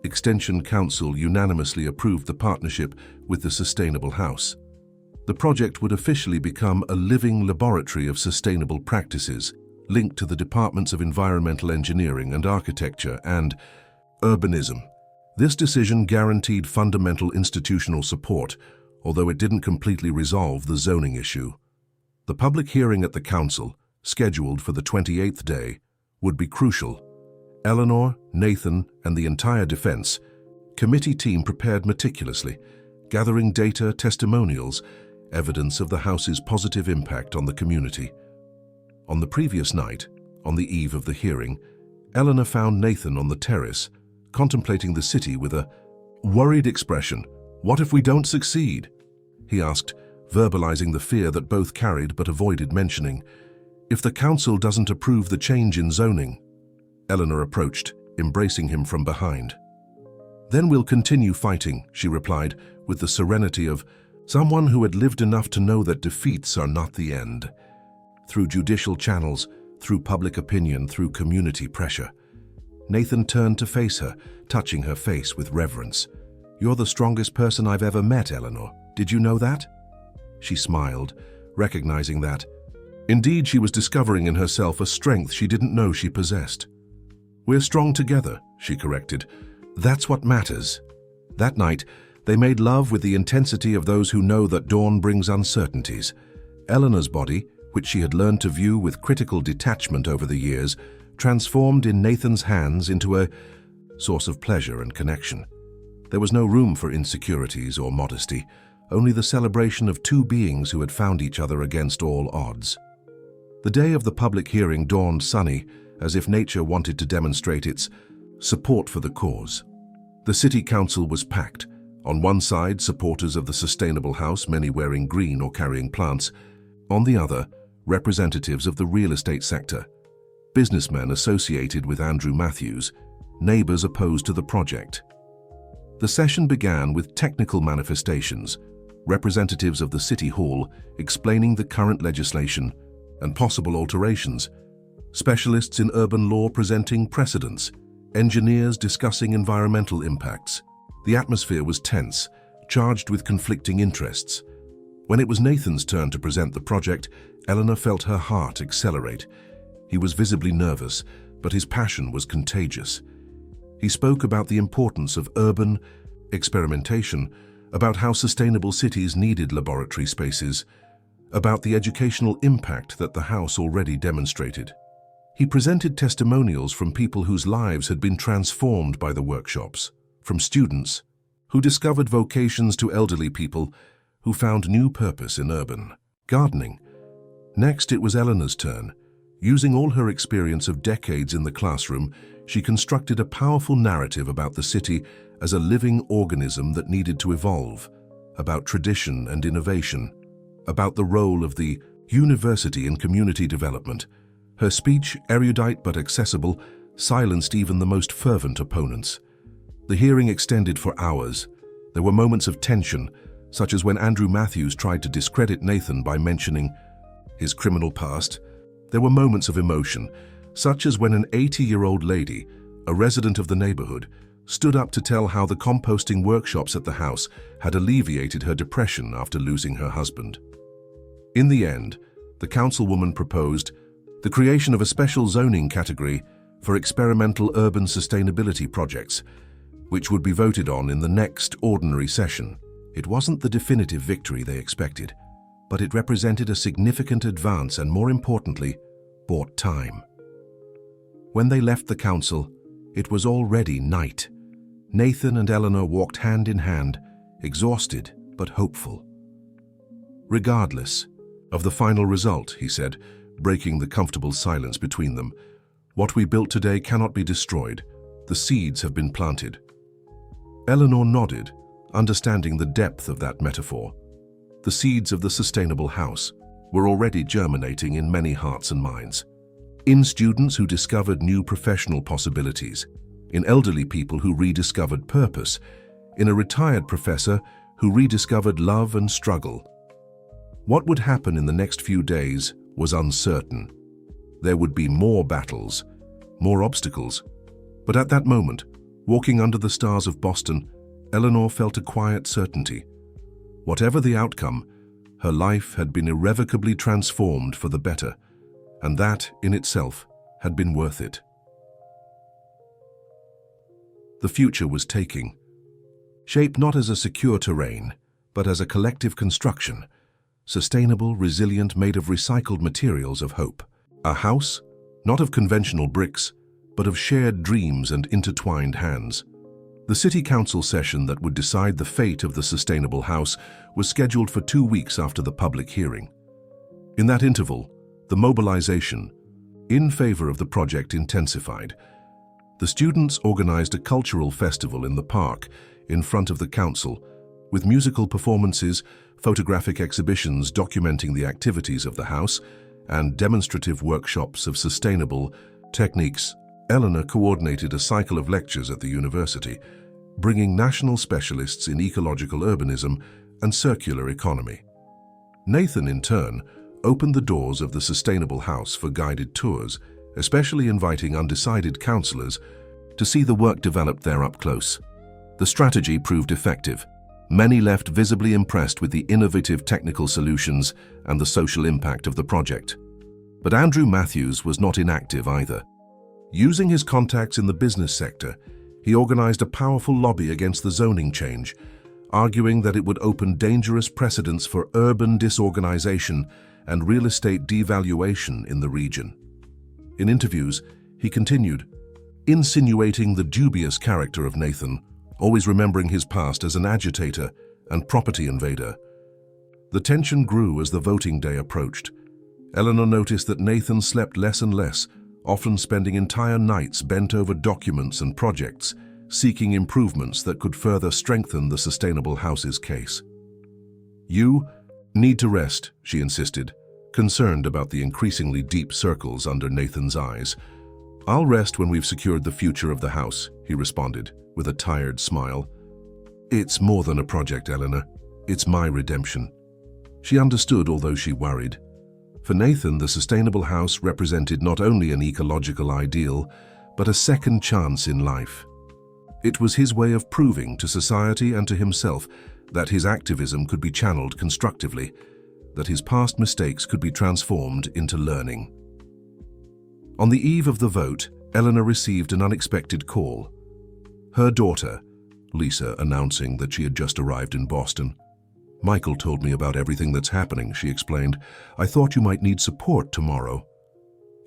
Speaker 1: Extension Council unanimously approved the partnership with the sustainable house. The project would officially become a living laboratory of sustainable practices, linked to the departments of environmental engineering and architecture and urbanism. This decision guaranteed fundamental institutional support, although it didn't completely resolve the zoning issue. The public hearing at the council, scheduled for the 28th day, would be crucial. Eleanor, Nathan, and the entire defense committee team prepared meticulously, gathering data, testimonials, evidence of the house's positive impact on the community. On the previous night, on the eve of the hearing, Eleanor found Nathan on the terrace, contemplating the city with a worried expression. What if we don't succeed? He asked, verbalizing the fear that both carried but avoided mentioning. If the council doesn't approve the change in zoning? Eleanor approached, embracing him from behind. Then we'll continue fighting, she replied, with the serenity of someone who had lived enough to know that defeats are not the end. Through judicial channels, through public opinion, through community pressure. Nathan turned to face her, touching her face with reverence. You're the strongest person I've ever met, Eleanor. Did you know that? She smiled, recognizing that. Indeed, she was discovering in herself a strength she didn't know she possessed. We're strong together, she corrected. That's what matters. That night, they made love with the intensity of those who know that dawn brings uncertainties. Eleanor's body, which she had learned to view with critical detachment over the years, transformed in Nathan's hands into a source of pleasure and connection. There was no room for insecurities or modesty, only the celebration of two beings who had found each other against all odds. The day of the public hearing dawned sunny, as if nature wanted to demonstrate its support for the cause. The city council was packed. On one side, supporters of the sustainable house, many wearing green or carrying plants. On the other, representatives of the real estate sector, businessmen associated with Andrew Matthews, neighbors opposed to the project. The session began with technical manifestations, representatives of the City Hall explaining the current legislation and possible alterations, specialists in urban law presenting precedents, engineers discussing environmental impacts. The atmosphere was tense, charged with conflicting interests. When it was Nathan's turn to present the project, Eleanor felt her heart accelerate. He was visibly nervous, but his passion was contagious. He spoke about the importance of urban experimentation, about how sustainable cities needed laboratory spaces, about the educational impact that the house already demonstrated. He presented testimonials from people whose lives had been transformed by the workshops, from students who discovered vocations to elderly people who found new purpose in urban gardening. Next, it was Eleanor's turn. Using all her experience of decades in the classroom, she constructed a powerful narrative about the city as a living organism that needed to evolve, about tradition and innovation, about the role of the university in community development. Her speech, erudite but accessible, silenced even the most fervent opponents. The hearing extended for hours. There were moments of tension, such as when Andrew Matthews tried to discredit Nathan by mentioning his criminal past. There were moments of emotion, such as when an 80-year-old lady, a resident of the neighborhood, stood up to tell how the composting workshops at the house had alleviated her depression after losing her husband. In the end, the councilwoman proposed the creation of a special zoning category for experimental urban sustainability projects, which would be voted on in the next ordinary session. It wasn't the definitive victory they expected, but it represented a significant advance and, more importantly, bought time. When they left the council, it was already night. Nathan and Eleanor walked hand in hand, exhausted but hopeful. Regardless of the final result, he said, breaking the comfortable silence between them, what we built today cannot be destroyed. The seeds have been planted. Eleanor nodded, understanding the depth of that metaphor. The seeds of the sustainable house were already germinating in many hearts and minds. In students who discovered new professional possibilities, in elderly people who rediscovered purpose, in a retired professor who rediscovered love and struggle. What would happen in the next few days was uncertain. There would be more battles, more obstacles. But at that moment, walking under the stars of Boston, Eleanor felt a quiet certainty. Whatever the outcome, her life had been irrevocably transformed for the better, and that, in itself, had been worth it. The future was taking shape not as a secure terrain, but as a collective construction, sustainable, resilient, made of recycled materials of hope. A house, not of conventional bricks, but of shared dreams and intertwined hands. The City Council session that would decide the fate of the sustainable house was scheduled for 2 weeks after the public hearing. In that interval, the mobilization in favor of the project intensified. The students organized a cultural festival in the park in front of the council, with musical performances, photographic exhibitions documenting the activities of the house, and demonstrative workshops of sustainable techniques. Eleanor coordinated a cycle of lectures at the university, bringing national specialists in ecological urbanism and circular economy. Nathan, in turn, opened the doors of the sustainable house for guided tours, especially inviting undecided counselors to see the work developed there up close. The strategy proved effective. Many left visibly impressed with the innovative technical solutions and the social impact of the project. But Andrew Matthews was not inactive either. Using his contacts in the business sector, he organized a powerful lobby against the zoning change, arguing that it would open dangerous precedents for urban disorganization and real estate devaluation in the region. In interviews, he continued, insinuating the dubious character of Nathan, always remembering his past as an agitator and property invader. The tension grew as the voting day approached. Eleanor noticed that Nathan slept less and less, often spending entire nights bent over documents and projects, seeking improvements that could further strengthen the sustainable house's case. "You need to rest," she insisted, concerned about the increasingly deep circles under Nathan's eyes. "I'll rest when we've secured the future of the house," he responded, with a tired smile. "It's more than a project, Eleanor. It's my redemption." She understood, although she worried. For Nathan, the sustainable house represented not only an ecological ideal, but a second chance in life. It was his way of proving to society and to himself that his activism could be channeled constructively, that his past mistakes could be transformed into learning. On the eve of the vote, Eleanor received an unexpected call. Her daughter, Lisa, announcing that she had just arrived in Boston. "Michael told me about everything that's happening," she explained. "I thought you might need support tomorrow."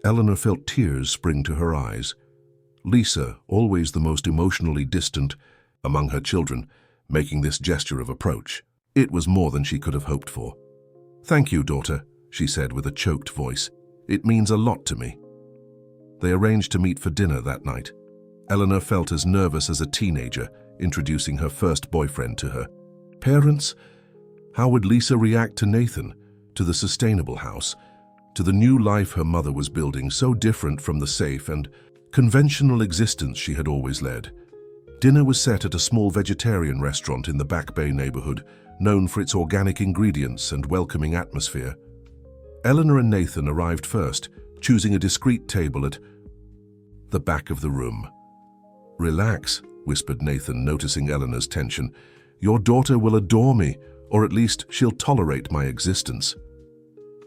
Speaker 1: Eleanor felt tears spring to her eyes. Lisa, always the most emotionally distant among her children, making this gesture of approach. It was more than she could have hoped for. "Thank you, daughter," she said with a choked voice. "It means a lot to me." They arranged to meet for dinner that night. Eleanor felt as nervous as a teenager, introducing her first boyfriend to her parents. How would Lisa react to Nathan, to the sustainable house, to the new life her mother was building, so different from the safe and conventional existence she had always led? Dinner was set at a small vegetarian restaurant in the Back Bay neighborhood, known for its organic ingredients and welcoming atmosphere. Eleanor and Nathan arrived first, choosing a discreet table at the back of the room. "Relax," whispered Nathan, noticing Eleanor's tension. "Your daughter will adore me, or at least she'll tolerate my existence."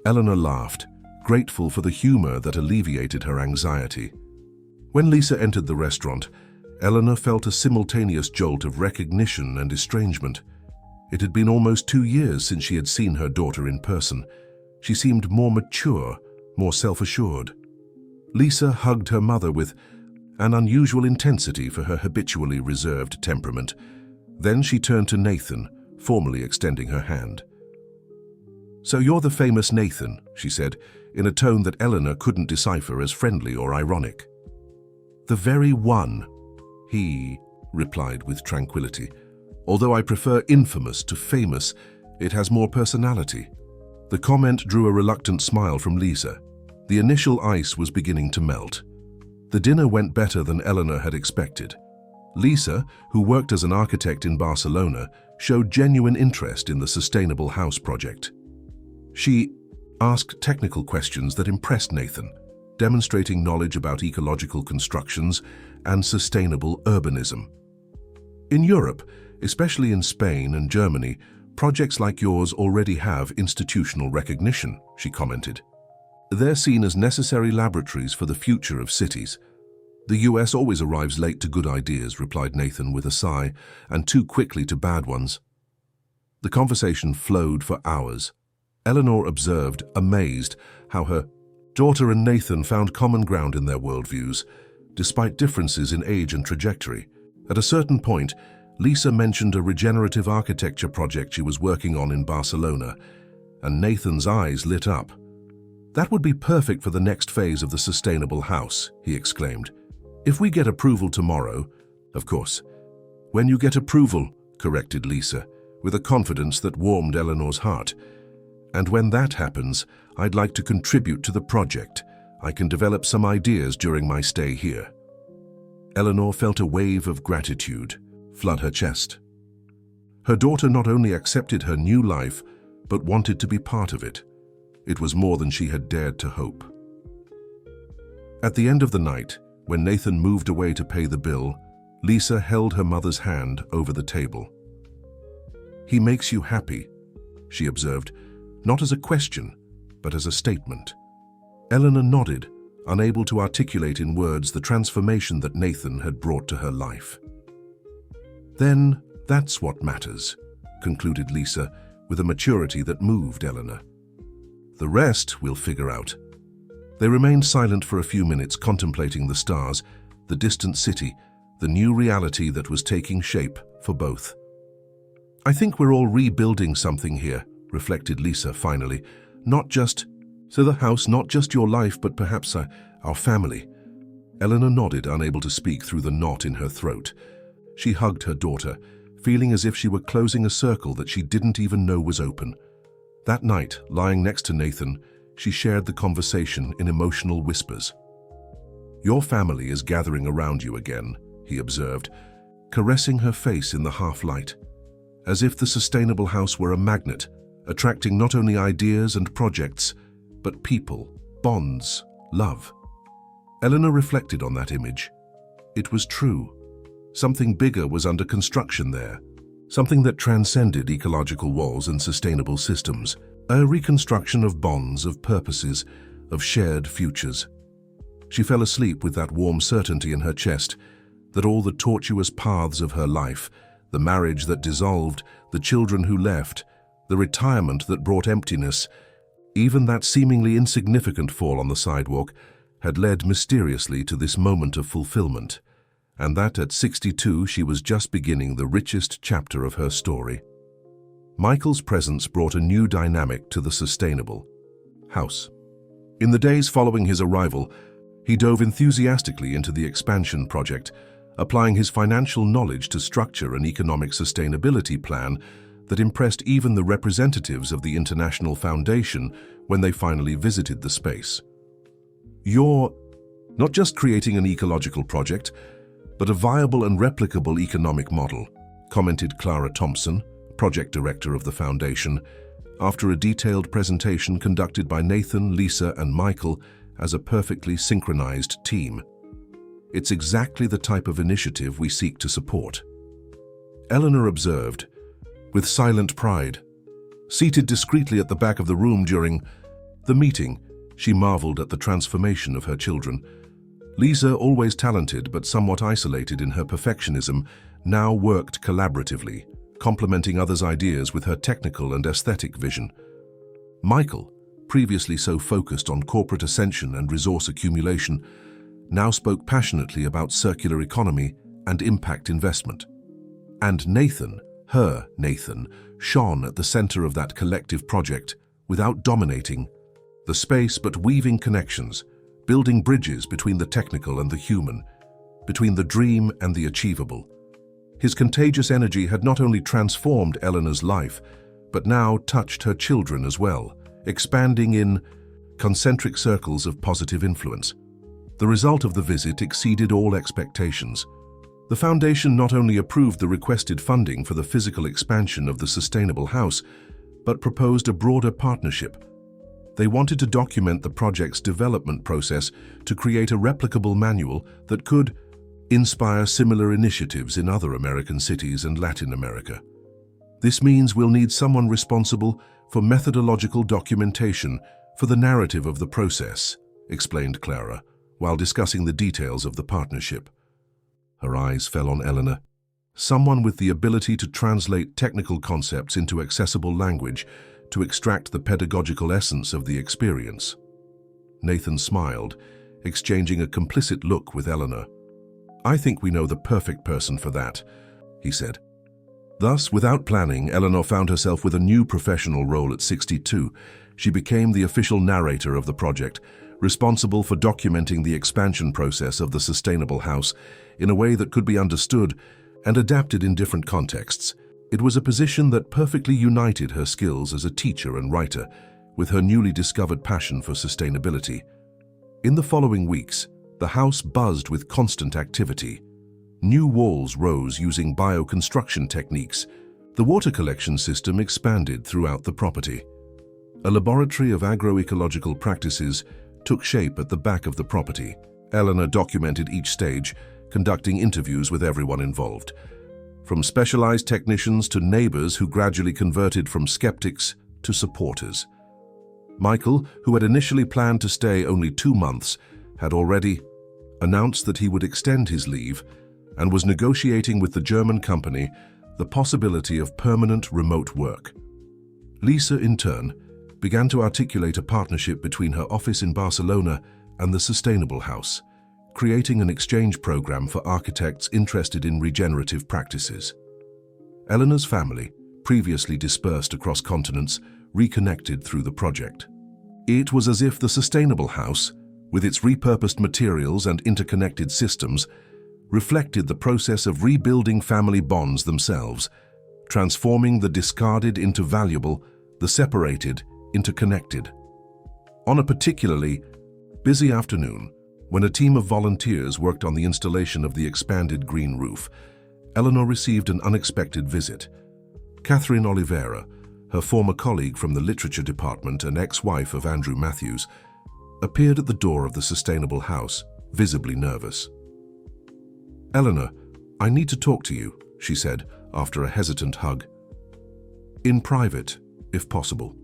Speaker 1: Eleanor laughed, grateful for the humor that alleviated her anxiety. When Lisa entered the restaurant, Eleanor felt a simultaneous jolt of recognition and estrangement. It had been almost 2 years since she had seen her daughter in person. She seemed more mature, more self-assured. Lisa hugged her mother with an unusual intensity for her habitually reserved temperament. Then she turned to Nathan, formally extending her hand. "So you're the famous Nathan," she said, in a tone that Eleanor couldn't decipher as friendly or ironic. "The very one," he replied with tranquility. "Although I prefer infamous to famous, it has more personality." The comment drew a reluctant smile from Lisa. The initial ice was beginning to melt. The dinner went better than Eleanor had expected. Lisa, who worked as an architect in Barcelona, showed genuine interest in the sustainable house project. She asked technical questions that impressed Nathan, demonstrating knowledge about ecological constructions and sustainable urbanism. "In Europe, especially in Spain and Germany, projects like yours already have institutional recognition," she commented. "They're seen as necessary laboratories for the future of cities." "The US always arrives late to good ideas," replied Nathan with a sigh, "and too quickly to bad ones." The conversation flowed for hours. Eleanor observed, amazed, how her daughter and Nathan found common ground in their worldviews, despite differences in age and trajectory. At a certain point, Lisa mentioned a regenerative architecture project she was working on in Barcelona, and Nathan's eyes lit up. "That would be perfect for the next phase of the sustainable house," he exclaimed. "If we get approval tomorrow," "Of course." "When you get approval," corrected Lisa. with a confidence that warmed Eleanor's heart. "And when that happens, I'd like to contribute to the project. I can develop some ideas during my stay here." Eleanor felt a wave of gratitude flood her chest. Her daughter not only accepted her new life, but wanted to be part of it. It was more than she had dared to hope. At the end of the night, when Nathan moved away to pay the bill, Lisa held her mother's hand over the table. "He makes you happy," she observed, not as a question, but as a statement. Eleanor nodded, unable to articulate in words the transformation that Nathan had brought to her life. "Then that's what matters," concluded Lisa, with a maturity that moved Eleanor. "The rest we'll figure out." They remained silent for a few minutes, contemplating the stars, the distant city, the new reality that was taking shape for both. "I think we're all rebuilding something here," reflected Lisa finally. "Not just the house, not just your life, but perhaps our family." Eleanor nodded, unable to speak through the knot in her throat. She hugged her daughter, feeling as if she were closing a circle that she didn't even know was open. That night, lying next to Nathan, she shared the conversation in emotional whispers. "Your family is gathering around you again," he observed, caressing her face in the half-light, as if the sustainable house were a magnet, attracting not only ideas and projects, but people, bonds, love. Eleanor reflected on that image. It was true. Something bigger was under construction there, something that transcended ecological walls and sustainable systems, a reconstruction of bonds, of purposes, of shared futures. She fell asleep with that warm certainty in her chest that all the tortuous paths of her life, the marriage that dissolved, the children who left, the retirement that brought emptiness, even that seemingly insignificant fall on the sidewalk, had led mysteriously to this moment of fulfillment, and that at 62 she was just beginning the richest chapter of her story. Michael's presence brought a new dynamic to the sustainable house. In the days following his arrival, he dove enthusiastically into the expansion project, applying his financial knowledge to structure an economic sustainability plan that impressed even the representatives of the International Foundation when they finally visited the space. "You're not just creating an ecological project, but a viable and replicable economic model," commented Clara Thompson, project director of the foundation, after a detailed presentation conducted by Nathan, Lisa, and Michael as a perfectly synchronized team. "It's exactly the type of initiative we seek to support." Eleanor observed, with silent pride. Seated discreetly at the back of the room during the meeting, she marveled at the transformation of her children. Lisa, always talented but somewhat isolated in her perfectionism, now worked collaboratively, complementing others' ideas with her technical and aesthetic vision. Michael, previously so focused on corporate ascension and resource accumulation, now spoke passionately about circular economy and impact investment. And Nathan, shone at the center of that collective project, without dominating the space but weaving connections, building bridges between the technical and the human, between the dream and the achievable. His contagious energy had not only transformed Eleanor's life, but now touched her children as well, expanding in concentric circles of positive influence. The result of the visit exceeded all expectations. The foundation not only approved the requested funding for the physical expansion of the sustainable house, but proposed a broader partnership. They wanted to document the project's development process to create a replicable manual that could inspire similar initiatives in other American cities and Latin America. "This means we'll need someone responsible for methodological documentation for the narrative of the process," explained Clara, while discussing the details of the partnership. Her eyes fell on Eleanor. Someone with the ability to translate technical concepts into accessible language to extract the pedagogical essence of the experience. Nathan smiled, exchanging a complicit look with Eleanor. "I think we know the perfect person for that," he said. Thus, without planning, Eleanor found herself with a new professional role at 62. She became the official narrator of the project, responsible for documenting the expansion process of the sustainable house in a way that could be understood and adapted in different contexts. It was a position that perfectly united her skills as a teacher and writer with her newly discovered passion for sustainability. In the following weeks, the house buzzed with constant activity. New walls rose using bioconstruction techniques. The water collection system expanded throughout the property. A laboratory of agroecological practices took shape at the back of the property. Eleanor documented each stage, conducting interviews with everyone involved, from specialized technicians to neighbors who gradually converted from skeptics to supporters. Michael, who had initially planned to stay only 2 months, had already announced that he would extend his leave and was negotiating with the German company the possibility of permanent remote work. Lisa, in turn, began to articulate a partnership between her office in Barcelona and the Sustainable House, creating an exchange program for architects interested in regenerative practices. Eleanor's family, previously dispersed across continents, reconnected through the project. It was as if the Sustainable House, with its repurposed materials and interconnected systems, reflected the process of rebuilding family bonds themselves, transforming the discarded into valuable, the separated into connected. On a particularly busy afternoon, when a team of volunteers worked on the installation of the expanded green roof, Eleanor received an unexpected visit. Catherine Oliveira, her former colleague from the literature department and ex-wife of Andrew Matthews, appeared at the door of the Sustainable House, visibly nervous. "Eleanor, I need to talk to you," she said after a hesitant hug. "In private, if possible."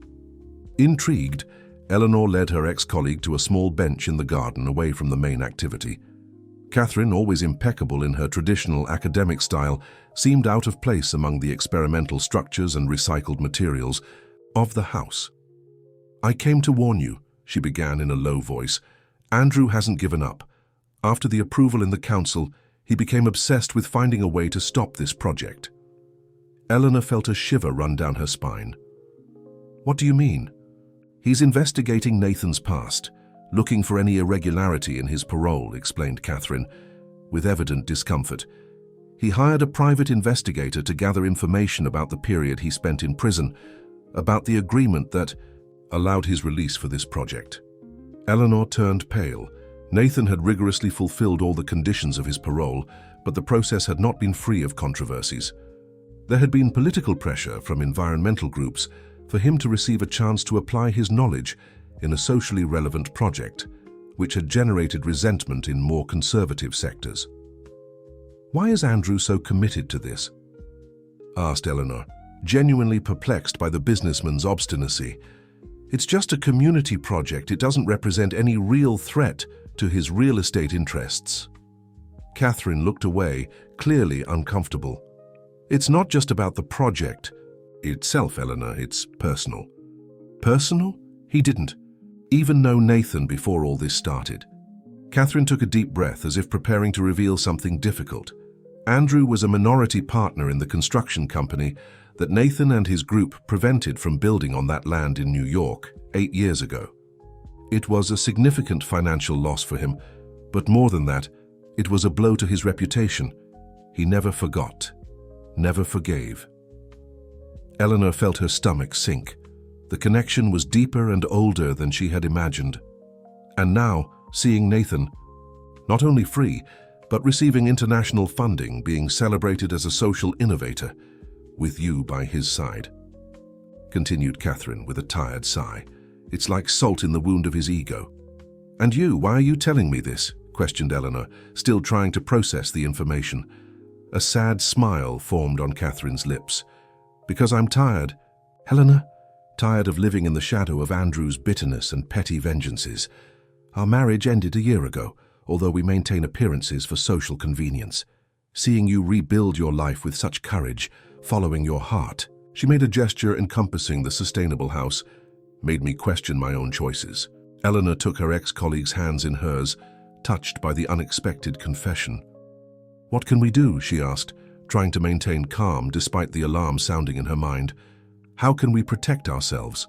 Speaker 1: Intrigued, Eleanor led her ex-colleague to a small bench in the garden away from the main activity. Catherine, always impeccable in her traditional academic style, seemed out of place among the experimental structures and recycled materials of the house. "I came to warn you," she began in a low voice. "Andrew hasn't given up. After the approval in the council, he became obsessed with finding a way to stop this project." Eleanor felt a shiver run down her spine. "What do you mean?" "He's investigating Nathan's past, looking for any irregularity in his parole," explained Catherine, with evident discomfort. "He hired a private investigator to gather information about the period he spent in prison, about the agreement that allowed his release for this project." Eleanor turned pale. Nathan had rigorously fulfilled all the conditions of his parole, but the process had not been free of controversies. There had been political pressure from environmental groups for him to receive a chance to apply his knowledge in a socially relevant project, which had generated resentment in more conservative sectors. "Why is Andrew so committed to this?" asked Eleanor, genuinely perplexed by the businessman's obstinacy. "It's just a community project. It doesn't represent any real threat to his real estate interests." Catherine looked away, clearly uncomfortable. "It's not just about the project itself, Eleanor, it's personal." "Personal?" He didn't even know Nathan before all this started. Catherine took a deep breath as if preparing to reveal something difficult. Andrew was a minority partner in the construction company that Nathan and his group prevented from building on that land in New York 8 years ago. It was a significant financial loss for him, but more than that, it was a blow to his reputation. He never forgot, never forgave. Eleanor felt her stomach sink. The connection was deeper and older than she had imagined. And now, seeing Nathan, not only free, but receiving international funding, being celebrated as a social innovator, with you by his side, continued Catherine with a tired sigh. "It's like salt in the wound of his ego." "And you, why are you telling me this?" questioned Eleanor, still trying to process the information. A sad smile formed on Catherine's lips. "Because I'm tired, Eleanor, tired of living in the shadow of Andrew's bitterness and petty vengeances. Our marriage ended a year ago, although we maintain appearances for social convenience. Seeing you rebuild your life with such courage, following your heart," she made a gesture encompassing the Sustainable House, "made me question my own choices." Eleanor took her ex-colleague's hands in hers, touched by the unexpected confession. "What can we do?" she asked, trying to maintain calm despite the alarm sounding in her mind. "How can we protect ourselves?"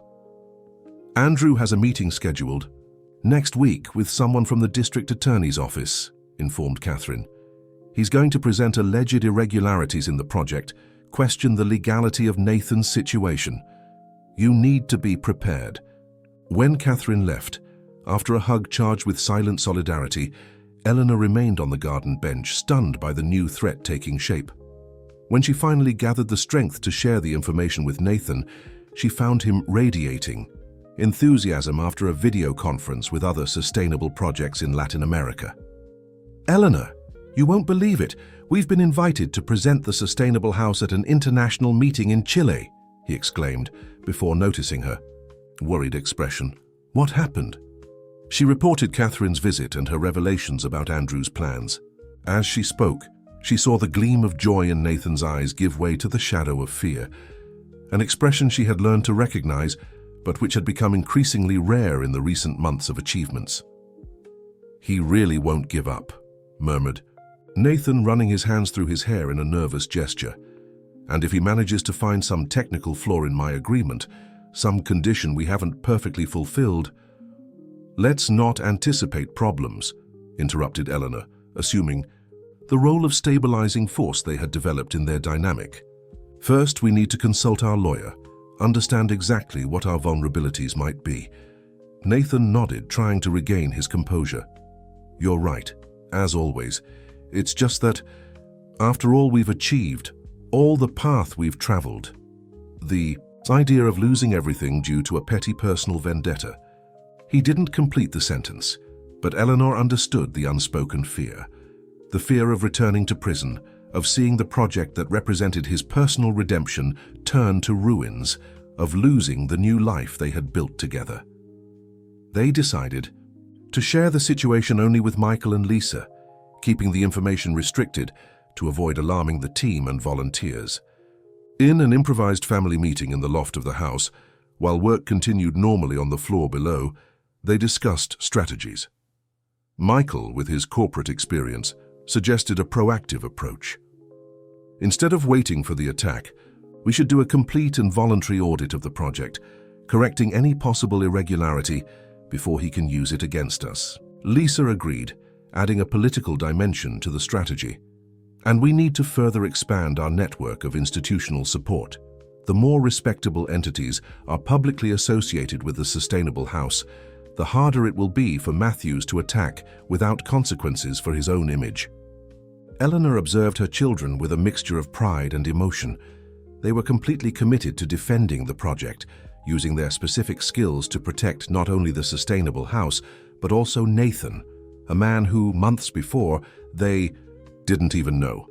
Speaker 1: "Andrew has a meeting scheduled next week with someone from the district attorney's office," informed Catherine. "He's going to present alleged irregularities in the project, questioned the legality of Nathan's situation. You need to be prepared. When Catherine left, after a hug charged with silent solidarity, Eleanor remained on the garden bench, stunned by the new threat taking shape. When she finally gathered the strength to share the information with Nathan, she found him radiating enthusiasm after a video conference with other sustainable projects in Latin America. "Eleanor, you won't believe it. We've been invited to present the sustainable house at an international meeting in Chile," he exclaimed before noticing her worried expression. "What happened?" She reported Catherine's visit and her revelations about Andrew's plans. As she spoke, she saw the gleam of joy in Nathan's eyes give way to the shadow of fear, an expression she had learned to recognize, but which had become increasingly rare in the recent months of achievements. "He really won't give up," murmured Nathan, running his hands through his hair in a nervous gesture. "And if he manages to find some technical flaw in my agreement, some condition we haven't perfectly fulfilled—" "Let's not anticipate problems," interrupted Eleanor, assuming the role of stabilizing force they had developed in their dynamic. "First, we need to consult our lawyer, understand exactly what our vulnerabilities might be." Nathan nodded, trying to regain his composure. "You're right, as always. It's just that, after all we've achieved, all the path we've traveled, the idea of losing everything due to a petty personal vendetta." He didn't complete the sentence, but Eleanor understood the unspoken fear. The fear of returning to prison, of seeing the project that represented his personal redemption turn to ruins, of losing the new life they had built together. They decided to share the situation only with Michael and Lisa, keeping the information restricted to avoid alarming the team and volunteers. In an improvised family meeting in the loft of the house, while work continued normally on the floor below, they discussed strategies. Michael, with his corporate experience, suggested a proactive approach. "Instead of waiting for the attack, we should do a complete and voluntary audit of the project, correcting any possible irregularity before he can use it against us." Lisa agreed, adding a political dimension to the strategy. "And we need to further expand our network of institutional support. The more respectable entities are publicly associated with the sustainable house, the harder it will be for Matthews to attack without consequences for his own image." Eleanor observed her children with a mixture of pride and emotion. They were completely committed to defending the project, using their specific skills to protect not only the sustainable house, but also Nathan, a man who, months before, they didn't even know.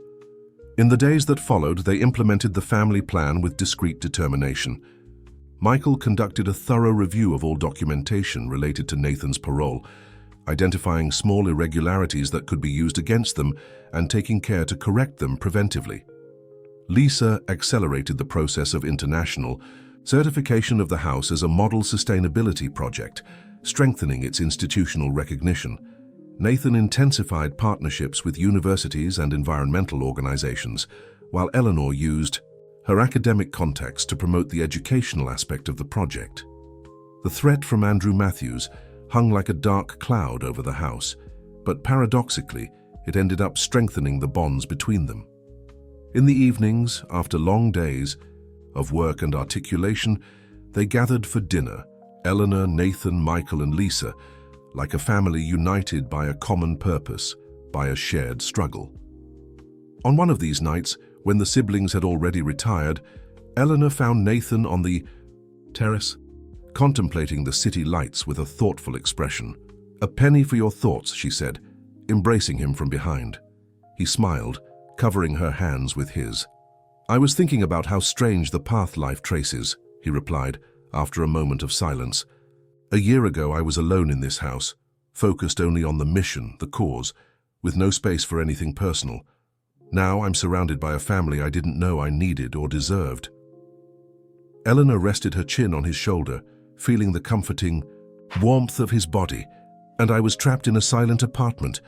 Speaker 1: In the days that followed, they implemented the family plan with discreet determination. Michael conducted a thorough review of all documentation related to Nathan's parole, identifying small irregularities that could be used against them and taking care to correct them preventively. Lisa accelerated the process of international certification of the house as a model sustainability project, strengthening its institutional recognition. Nathan intensified partnerships with universities and environmental organizations, while Eleanor used her academic contacts to promote the educational aspect of the project. The threat from Andrew Matthews hung like a dark cloud over the house, but paradoxically, it ended up strengthening the bonds between them. In the evenings, after long days of work and articulation, they gathered for dinner, Eleanor, Nathan, Michael, and Lisa, like a family united by a common purpose, by a shared struggle. On one of these nights, when the siblings had already retired, Eleanor found Nathan on the terrace, contemplating the city lights with a thoughtful expression. "A penny for your thoughts," she said, embracing him from behind. He smiled, covering her hands with his. "I was thinking about how strange the path life traces," he replied, after a moment of silence. "A year ago I was alone in this house, focused only on the mission, the cause, with no space for anything personal. Now I'm surrounded by a family I didn't know I needed or deserved." Eleanor rested her chin on his shoulder, feeling the comforting warmth of his body, and I was trapped in a silent apartment,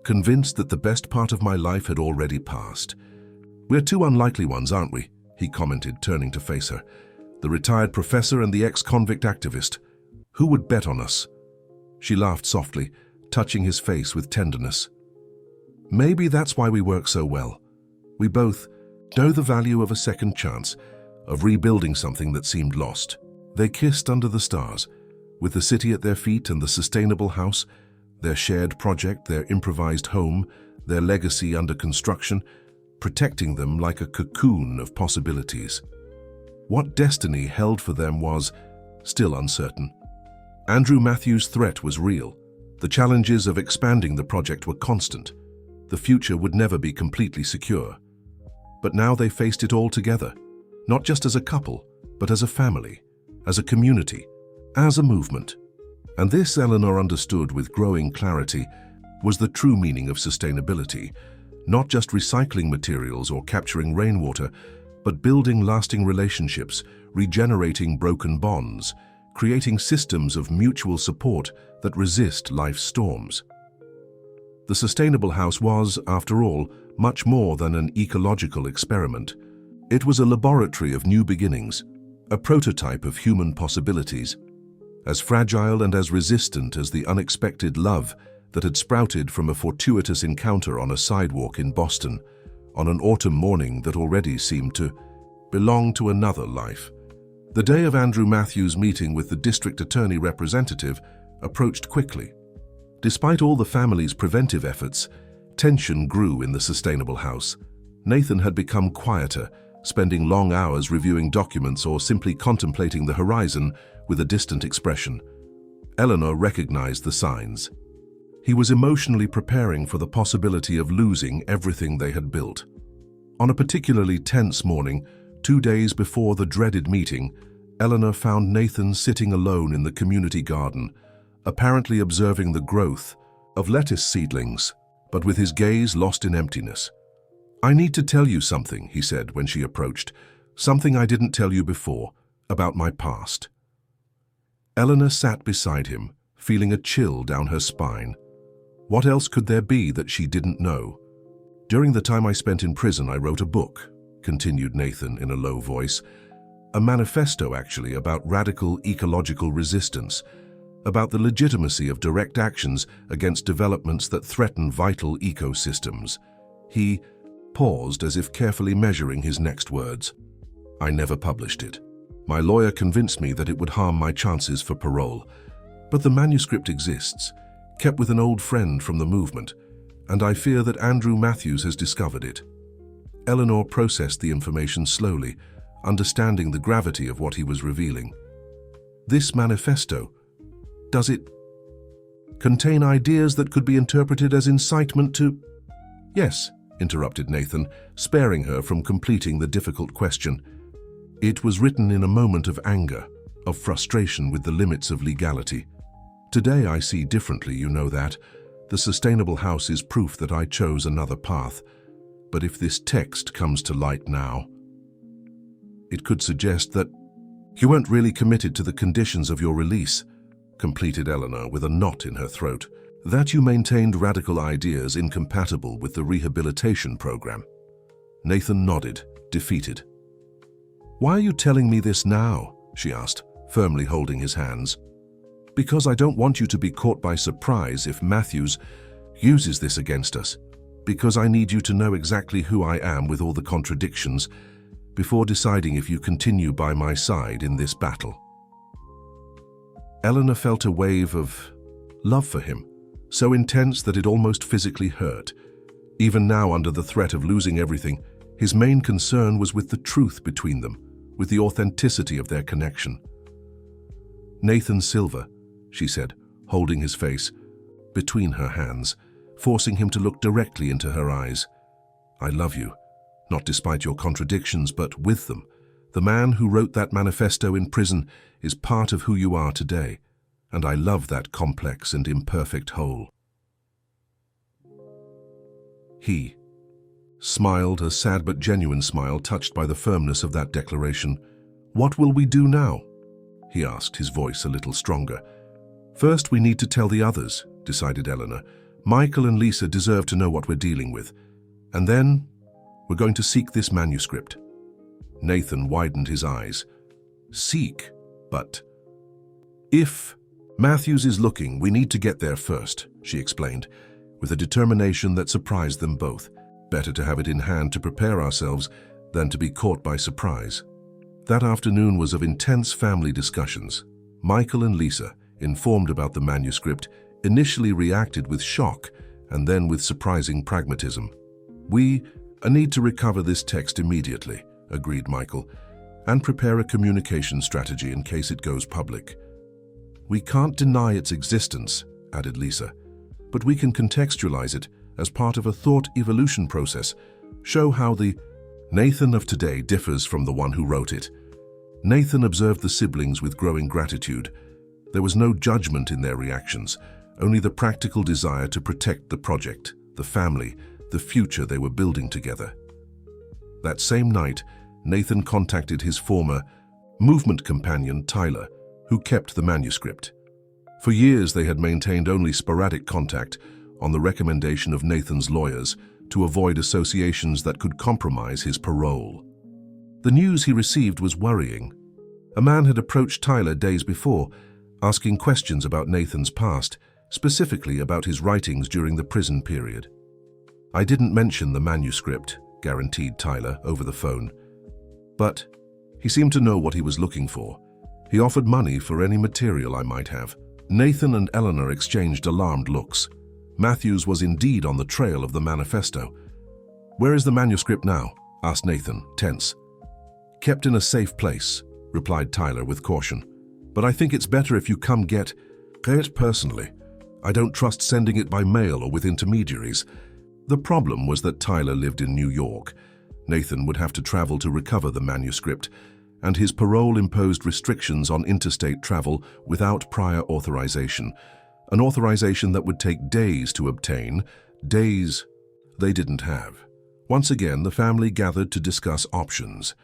Speaker 1: convinced that the best part of my life had already passed. "We're two unlikely ones, aren't we?" he commented, turning to face her. "The retired professor and the ex-convict activist. Who would bet on us?" She laughed softly, touching his face with tenderness. "Maybe that's why we work so well. We both know the value of a second chance, of rebuilding something that seemed lost. They kissed under the stars, with the city at their feet and the sustainable house, their shared project, their improvised home, their legacy under construction, protecting them like a cocoon of possibilities. What destiny held for them was still uncertain. Andrew Matthews' threat was real. The challenges of expanding the project were constant. The future would never be completely secure. But now they faced it all together, not just as a couple, but as a family, as a community, as a movement. And this, Eleanor understood with growing clarity, was the true meaning of sustainability, not just recycling materials or capturing rainwater, but building lasting relationships, regenerating broken bonds, creating systems of mutual support that resist life's storms. The sustainable house was, after all, much more than an ecological experiment. It was a laboratory of new beginnings, a prototype of human possibilities, as fragile and as resistant as the unexpected love that had sprouted from a fortuitous encounter on a sidewalk in Boston, on an autumn morning that already seemed to belong to another life. The day of Andrew Matthews' meeting with the district attorney representative approached quickly. Despite all the family's preventive efforts, tension grew in the sustainable house. Nathan had become quieter, spending long hours reviewing documents or simply contemplating the horizon with a distant expression. Eleanor recognized the signs. He was emotionally preparing for the possibility of losing everything they had built. On a particularly tense morning, 2 days before the dreaded meeting, Eleanor found Nathan sitting alone in the community garden, apparently observing the growth of lettuce seedlings, but with his gaze lost in emptiness. "I need to tell you something," he said when she approached, "something I didn't tell you before, about my past." Eleanor sat beside him, feeling a chill down her spine. What else could there be that she didn't know? "During the time I spent in prison, I wrote a book," continued Nathan in a low voice. "A manifesto, actually, about radical ecological resistance, about the legitimacy of direct actions against developments that threaten vital ecosystems." He paused as if carefully measuring his next words. "I never published it. My lawyer convinced me that it would harm my chances for parole. But the manuscript exists, kept with an old friend from the movement, and I fear that Andrew Matthews has discovered it." Eleanor processed the information slowly, understanding the gravity of what he was revealing. "This manifesto, does it contain ideas that could be interpreted as incitement to—" "Yes," interrupted Nathan, sparing her from completing the difficult question. "It was written in a moment of anger, of frustration with the limits of legality. Today I see differently, you know that. The sustainable house is proof that I chose another path. But if this text comes to light now, it could suggest that you weren't really committed to the conditions of your release," completed Eleanor with a knot in her throat. "That you maintained radical ideas incompatible with the rehabilitation program." Nathan nodded, defeated. "Why are you telling me this now?" she asked, firmly holding his hands. "Because I don't want you to be caught by surprise if Matthews uses this against us. Because I need you to know exactly who I am with all the contradictions before deciding if you continue by my side in this battle." Eleanor felt a wave of love for him, so intense that it almost physically hurt. Even now, under the threat of losing everything, his main concern was with the truth between them, with the authenticity of their connection. "Nathan Silver," she said, holding his face between her hands, forcing him to look directly into her eyes. "I love you, not despite your contradictions, but with them. The man who wrote that manifesto in prison is part of who you are today, and I love that complex and imperfect whole." He smiled, a sad but genuine smile touched by the firmness of that declaration. "What will we do now?" he asked, his voice a little stronger. "First, we need to tell the others," decided Eleanor. "Michael and Lisa deserve to know what we're dealing with. And then, we're going to seek this manuscript." Nathan widened his eyes. "Seek? But if Matthews is looking, we need to get there first," she explained, with a determination that surprised them both. Better to have it in hand to prepare ourselves than to be caught by surprise. That afternoon was of intense family discussions. Michael and Lisa, informed about the manuscript, initially reacted with shock and then with surprising pragmatism. "We need to recover this text immediately," agreed Michael, "and prepare a communication strategy in case it goes public." "We can't deny its existence," added Lisa, "but we can contextualize it as part of a thought evolution process, show how the Nathan of today differs from the one who wrote it." Nathan observed the siblings with growing gratitude. There was no judgment in their reactions, only the practical desire to protect the project, the family, the future they were building together. That same night, Nathan contacted his former movement companion, Tyler, who kept the manuscript. For years they had maintained only sporadic contact on the recommendation of Nathan's lawyers to avoid associations that could compromise his parole. The news he received was worrying. A man had approached Tyler days before, asking questions about Nathan's past, specifically about his writings during the prison period. "I didn't mention the manuscript," guaranteed Tyler over the phone. "But he seemed to know what he was looking for. He offered money for any material I might have." Nathan and Eleanor exchanged alarmed looks. Matthews was indeed on the trail of the manifesto. "Where is the manuscript now?" asked Nathan, tense. "Kept in a safe place," replied Tyler with caution. "But I think it's better if you come get it personally. I don't trust sending it by mail or with intermediaries." The problem was that Tyler lived in New York. Nathan would have to travel to recover the manuscript, and his parole imposed restrictions on interstate travel without prior authorization, an authorization that would take days to obtain, days they didn't have. Once again, the family gathered to discuss options.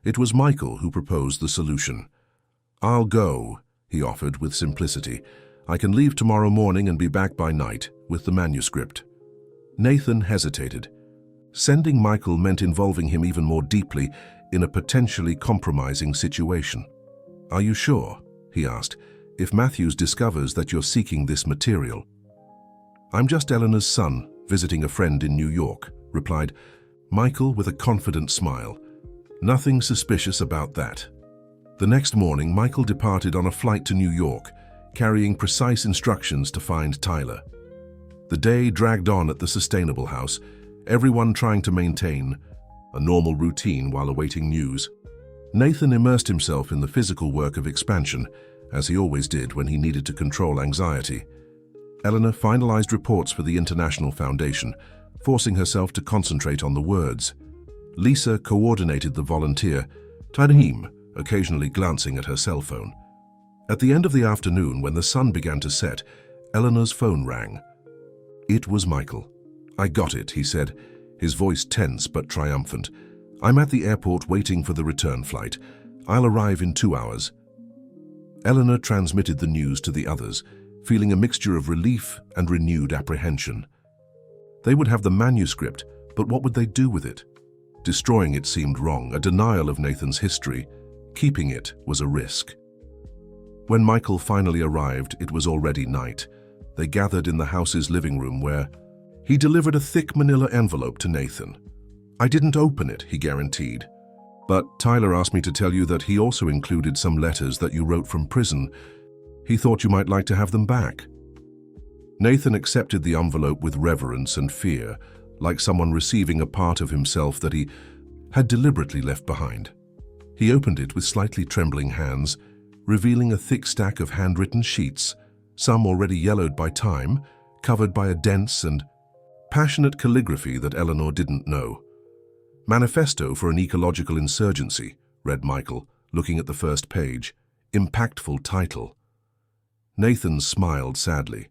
Speaker 1: It was Michael who proposed the solution. "I'll go," he offered with simplicity. "I can leave tomorrow morning and be back by night with the manuscript." Nathan hesitated. Sending Michael meant involving him even more deeply in a potentially compromising situation. "Are you sure?" he asked. "If Matthews discovers that you're seeking this material." "I'm just Eleanor's son, visiting a friend in New York," replied Michael with a confident smile. "Nothing suspicious about that." The next morning, Michael departed on a flight to New York, carrying precise instructions to find Tyler. The day dragged on at the Sustainable House, everyone trying to maintain a normal routine while awaiting news. Nathan immersed himself in the physical work of expansion, as he always did when he needed to control anxiety. Eleanor finalized reports for the International Foundation, forcing herself to concentrate on the words. Lisa coordinated the volunteer, Tahim, occasionally glancing at her cell phone. At the end of the afternoon, when the sun began to set, Eleanor's phone rang. It was Michael. "I got it," he said, his voice tense but triumphant. "I'm at the airport waiting for the return flight. I'll arrive in 2 hours." Eleanor transmitted the news to the others, feeling a mixture of relief and renewed apprehension. They would have the manuscript, but what would they do with it? Destroying it seemed wrong, a denial of Nathan's history. Keeping it was a risk. When Michael finally arrived, it was already night. They gathered in the house's living room where he delivered a thick manila envelope to Nathan. "I didn't open it," he guaranteed. "But Tyler asked me to tell you that he also included some letters that you wrote from prison. He thought you might like to have them back." Nathan accepted the envelope with reverence and fear, like someone receiving a part of himself that he had deliberately left behind. He opened it with slightly trembling hands, revealing a thick stack of handwritten sheets, some already yellowed by time, covered by a dense and passionate calligraphy that Eleanor didn't know. "Manifesto for an Ecological Insurgency," read Michael, looking at the first page. Impactful title. Nathan smiled sadly.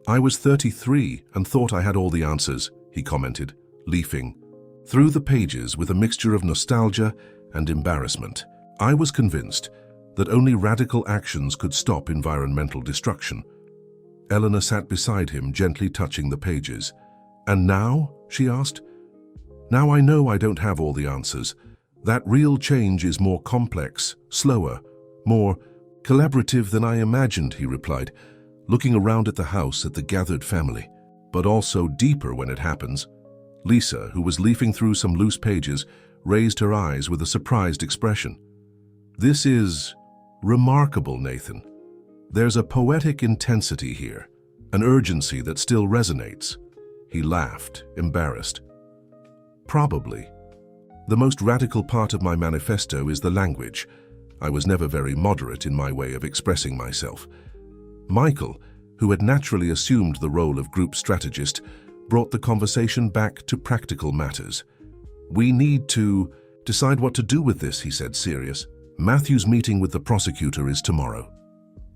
Speaker 1: "I was 33 and thought I had all the answers," he commented, leafing through the pages with a mixture of nostalgia and embarrassment. "I was convinced that only radical actions could stop environmental destruction." Eleanor sat beside him, gently touching the pages. "And now?" she asked. "Now I know I don't have all the answers. That real change is more complex, slower, more collaborative than I imagined," he replied, looking around at the house, at the gathered family. "But also deeper when it happens." Lisa, who was leafing through some loose pages, raised her eyes with a surprised expression. "This is remarkable, Nathan. There's a poetic intensity here, an urgency that still resonates." He laughed, embarrassed. "Probably. The most radical part of my manifesto is the language. I was never very moderate in my way of expressing myself." Michael, who had naturally assumed the role of group strategist, brought the conversation back to practical matters. "We need to decide what to do with this," he said, serious. "Matthew's meeting with the prosecutor is tomorrow."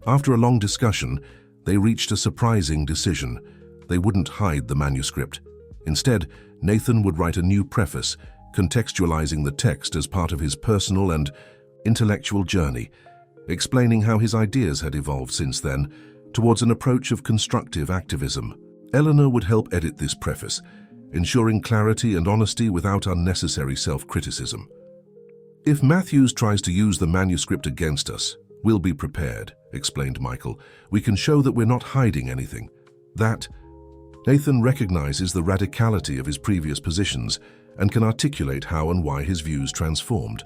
Speaker 1: After a long discussion, they reached a surprising decision. They wouldn't hide the manuscript. Instead, Nathan would write a new preface, contextualizing the text as part of his personal and intellectual journey, explaining how his ideas had evolved since then towards an approach of constructive activism. Eleanor would help edit this preface, ensuring clarity and honesty without unnecessary self-criticism. "If Matthews tries to use the manuscript against us, we'll be prepared," explained Michael. "We can show that we're not hiding anything." That Nathan recognizes the radicality of his previous positions and can articulate how and why his views transformed.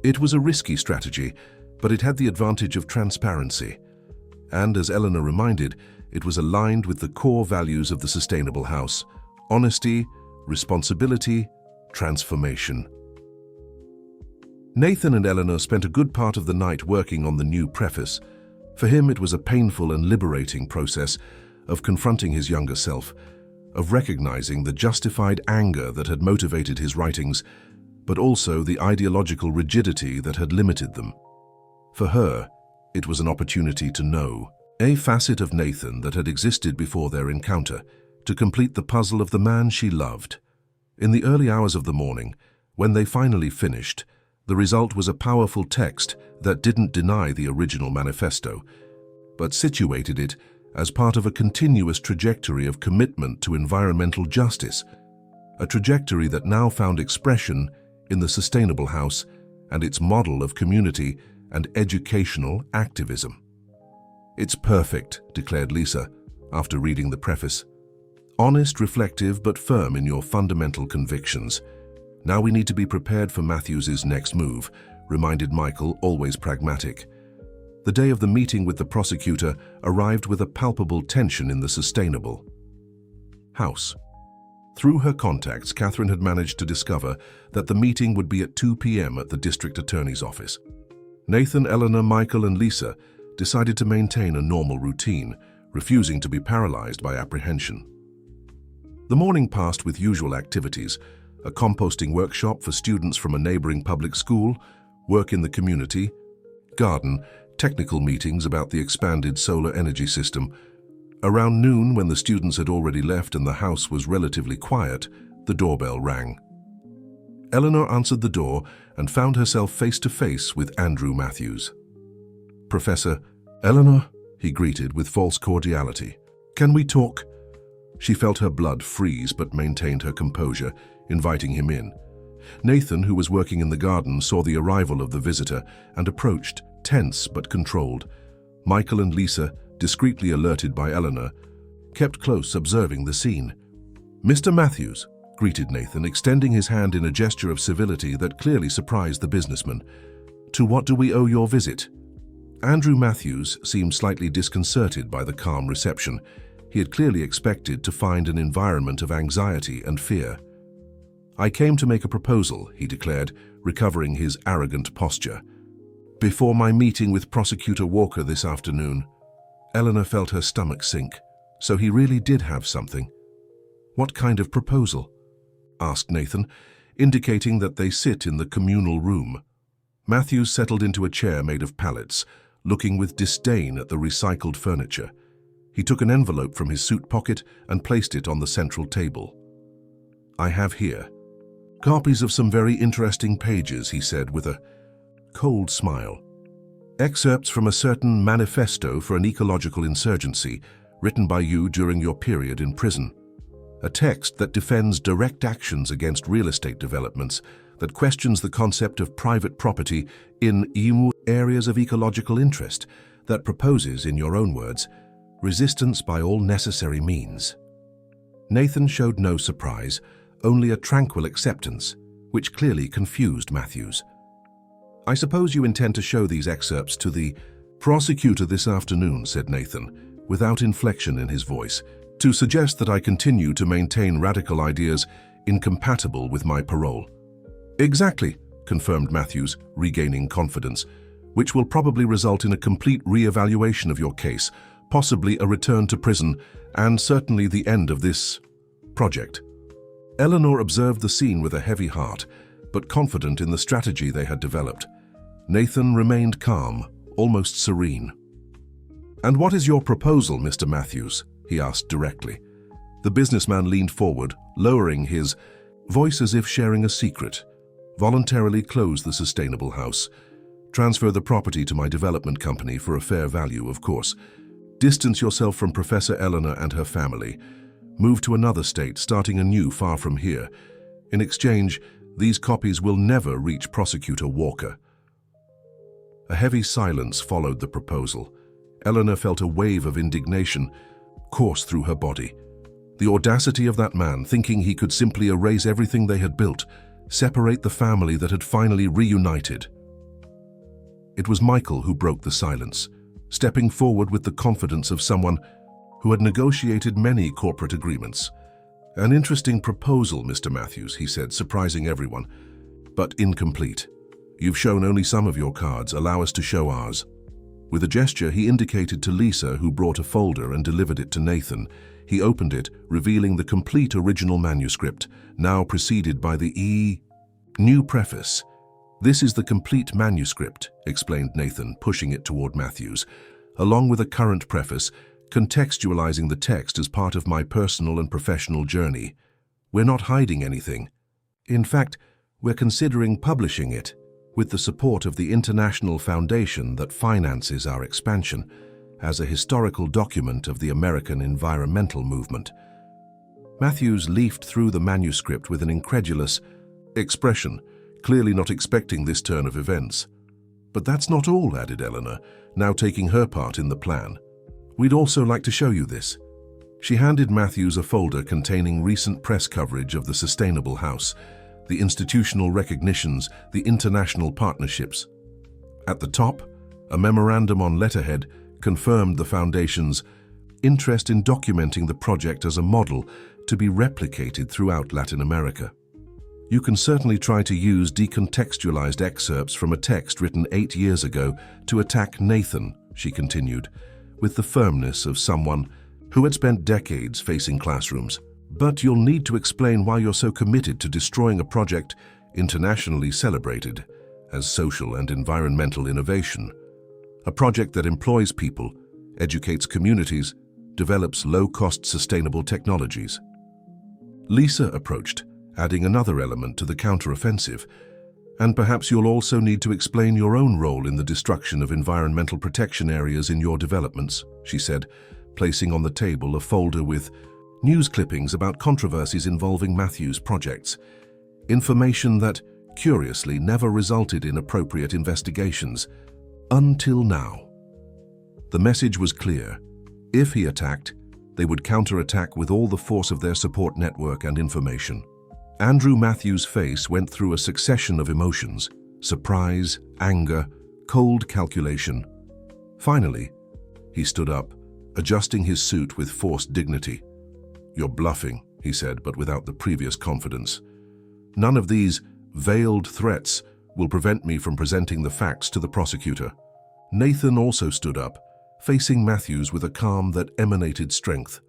Speaker 1: It was a risky strategy, but it had the advantage of transparency. And as Eleanor reminded, it was aligned with the core values of the Sustainable House: honesty, responsibility, transformation. Nathan and Eleanor spent a good part of the night working on the new preface. For him, it was a painful and liberating process of confronting his younger self, of recognizing the justified anger that had motivated his writings, but also the ideological rigidity that had limited them. For her, it was an opportunity to know a facet of Nathan that had existed before their encounter, to complete the puzzle of the man she loved. In the early hours of the morning, when they finally finished, the result was a powerful text that didn't deny the original manifesto, but situated it as part of a continuous trajectory of commitment to environmental justice, a trajectory that now found expression in the Sustainable House and its model of community and educational activism. "It's perfect," declared Lisa, after reading the preface. "Honest, reflective, but firm in your fundamental convictions. Now we need to be prepared for Matthews's next move," reminded Michael, always pragmatic. The day of the meeting with the prosecutor arrived with a palpable tension in the Sustainable House. Through her contacts, Catherine had managed to discover that the meeting would be at 2 p.m. at the district attorney's office. Nathan, Eleanor, Michael, and Lisa decided to maintain a normal routine, refusing to be paralyzed by apprehension. The morning passed with usual activities: a composting workshop for students from a neighboring public school, work in the community, garden, technical meetings about the expanded solar energy system. Around noon, when the students had already left and the house was relatively quiet, the doorbell rang. Eleanor answered the door and found herself face to face with Andrew Matthews. "Professor Eleanor," he greeted with false cordiality. "Can we talk?" She felt her blood freeze but maintained her composure, inviting him in. Nathan, who was working in the garden, saw the arrival of the visitor and approached, tense but controlled. Michael and Lisa, discreetly alerted by Eleanor, kept close, observing the scene. "Mr. Matthews," greeted Nathan, extending his hand in a gesture of civility that clearly surprised the businessman. "To what do we owe your visit?" Andrew Matthews seemed slightly disconcerted by the calm reception. He had clearly expected to find an environment of anxiety and fear. "I came to make a proposal," he declared, recovering his arrogant posture. "Before my meeting with Prosecutor Walker this afternoon." Eleanor felt her stomach sink. So he really did have something. "What kind of proposal?" asked Nathan, indicating that they sit in the communal room. Matthews settled into a chair made of pallets, looking with disdain at the recycled furniture. He took an envelope from his suit pocket and placed it on the central table. "I have here copies of some very interesting pages," he said with a cold smile. "Excerpts from a certain manifesto for an ecological insurgency written by you during your period in prison. A text that defends direct actions against real estate developments, that questions the concept of private property in areas of ecological interest, that proposes, in your own words, resistance by all necessary means." Nathan showed no surprise, only a tranquil acceptance, which clearly confused Matthews. "I suppose you intend to show these excerpts to the prosecutor this afternoon," said Nathan, without inflection in his voice, "to suggest that I continue to maintain radical ideas incompatible with my parole." "Exactly," confirmed Matthews, regaining confidence, "which will probably result in a complete re-evaluation of your case, possibly a return to prison, and certainly the end of this project." Eleanor observed the scene with a heavy heart, but confident in the strategy they had developed. Nathan remained calm, almost serene. "And what is your proposal, Mr. Matthews?" he asked directly. The businessman leaned forward, lowering his voice as if sharing a secret. "Voluntarily close the sustainable house. Transfer the property to my development company for a fair value, of course. Distance yourself from Professor Eleanor and her family. Move to another state, starting anew far from here. In exchange, these copies will never reach Prosecutor Walker." A heavy silence followed the proposal. Eleanor felt a wave of indignation course through her body. The audacity of that man, thinking he could simply erase everything they had built, separate the family that had finally reunited. It was Michael who broke the silence, stepping forward with the confidence of someone who had negotiated many corporate agreements. "An interesting proposal, Mr. Matthews," he said, surprising everyone, "but incomplete. You've shown only some of your cards. Allow us to show ours." With a gesture, he indicated to Lisa, who brought a folder and delivered it to Nathan. He opened it, revealing the complete original manuscript, now preceded by the new preface. "This is the complete manuscript," explained Nathan, pushing it toward Matthews, "along with a current preface, contextualizing the text as part of my personal and professional journey. We're not hiding anything. In fact, we're considering publishing it, with the support of the international foundation that finances our expansion, as a historical document of the American environmental movement." Matthews leafed through the manuscript with an incredulous expression, clearly not expecting this turn of events. "But that's not all," added Eleanor, now taking her part in the plan. "We'd also like to show you this." She handed Matthews a folder containing recent press coverage of the sustainable house, the institutional recognitions, the international partnerships. At the top, a memorandum on letterhead confirmed the Foundation's interest in documenting the project as a model to be replicated throughout Latin America. "You can certainly try to use decontextualized excerpts from a text written 8 years ago to attack Nathan," she continued, with the firmness of someone who had spent decades facing classrooms. "But you'll need to explain why you're so committed to destroying a project internationally celebrated as social and environmental innovation. A project that employs people, educates communities, develops low-cost sustainable technologies." Lisa approached, adding another element to the counteroffensive. "And perhaps you'll also need to explain your own role in the destruction of environmental protection areas in your developments," she said, placing on the table a folder with news clippings about controversies involving Matthews' projects. Information that, curiously, never resulted in appropriate investigations. Until now. The message was clear. If he attacked, they would counterattack with all the force of their support network and information. Andrew Matthews' face went through a succession of emotions: surprise, anger, cold calculation. Finally, he stood up, adjusting his suit with forced dignity. "You're bluffing," he said, but without the previous confidence. "None of these veiled threats will prevent me from presenting the facts to the prosecutor." Nathan also stood up, facing Matthews with a calm that emanated strength.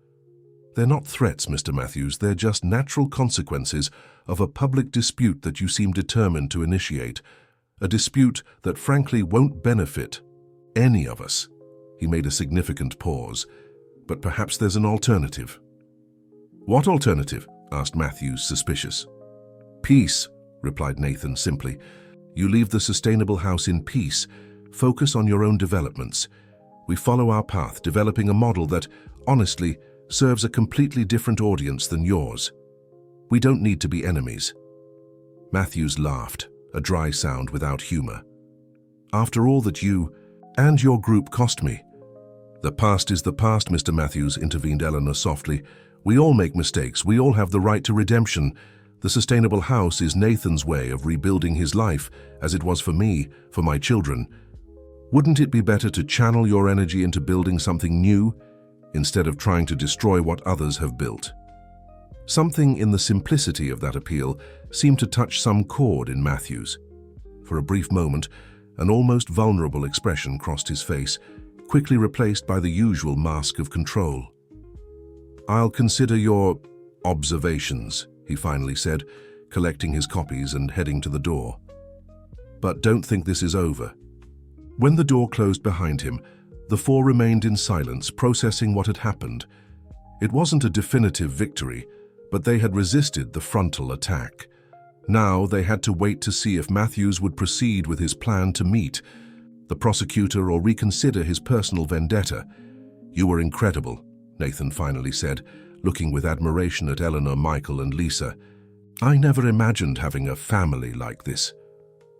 Speaker 1: "They're not threats, Mr. Matthews. They're just natural consequences of a public dispute that you seem determined to initiate. A dispute that frankly won't benefit any of us." He made a significant pause. "But perhaps there's an alternative." "What alternative?" asked Matthews, suspicious. "Peace," replied Nathan simply. "You leave the sustainable house in peace. Focus on your own developments. We follow our path, developing a model that, honestly, serves a completely different audience than yours. We don't need to be enemies." Matthews laughed, a dry sound without humor. "After all that you and your group cost me." "The past is the past, Mr. Matthews," intervened Eleanor softly. "We all make mistakes. We all have the right to redemption. The sustainable house is Nathan's way of rebuilding his life, as it was for me, for my children. Wouldn't it be better to channel your energy into building something new, instead of trying to destroy what others have built? Something in the simplicity of that appeal seemed to touch some chord in Matthews. For a brief moment, an almost vulnerable expression crossed his face, quickly replaced by the usual mask of control. "I'll consider your observations," he finally said, collecting his copies and heading to the door. "But don't think this is over." When the door closed behind him, the four remained in silence, processing what had happened. It wasn't a definitive victory, but they had resisted the frontal attack. Now they had to wait to see if Matthews would proceed with his plan to meet the prosecutor or reconsider his personal vendetta. "You were incredible," Nathan finally said, looking with admiration at Eleanor, Michael, and Lisa. "I never imagined having a family like this."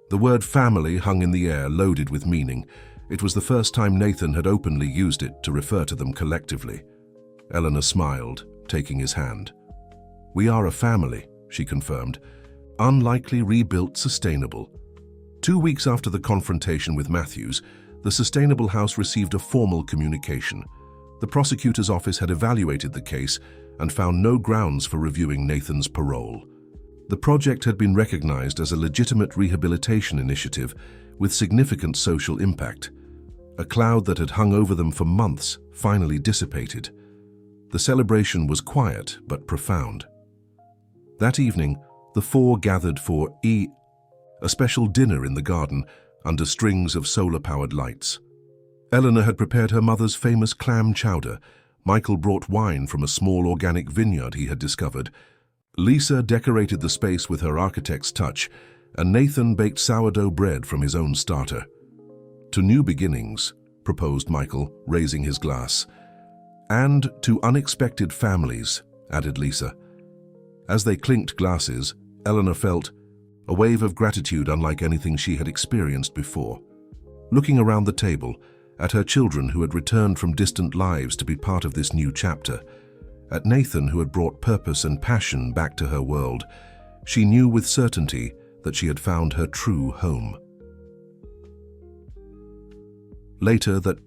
Speaker 1: The word family hung in the air, loaded with meaning. It was the first time Nathan had openly used it to refer to them collectively. Eleanor smiled, taking his hand. "We are a family," she confirmed. "Unlikely, rebuilt, sustainable." 2 weeks after the confrontation with Matthews, the Sustainable House received a formal communication. The prosecutor's office had evaluated the case and found no grounds for reviewing Nathan's parole. The project had been recognized as a legitimate rehabilitation initiative with significant social impact. A cloud that had hung over them for months finally dissipated. The celebration was quiet but profound. That evening, the four gathered for a special dinner in the garden under strings of solar-powered lights. Eleanor had prepared her mother's famous clam chowder. Michael brought wine from a small organic vineyard he had discovered. Lisa decorated the space with her architect's touch, and Nathan baked sourdough bread from his own starter. "To new beginnings," proposed Michael, raising his glass. "And to unexpected families," added Lisa. As they clinked glasses, Eleanor felt a wave of gratitude unlike anything she had experienced before. Looking around the table, at her children who had returned from distant lives to be part of this new chapter, at Nathan who had brought purpose and passion back to her world, she knew with certainty that she had found her true home. Later that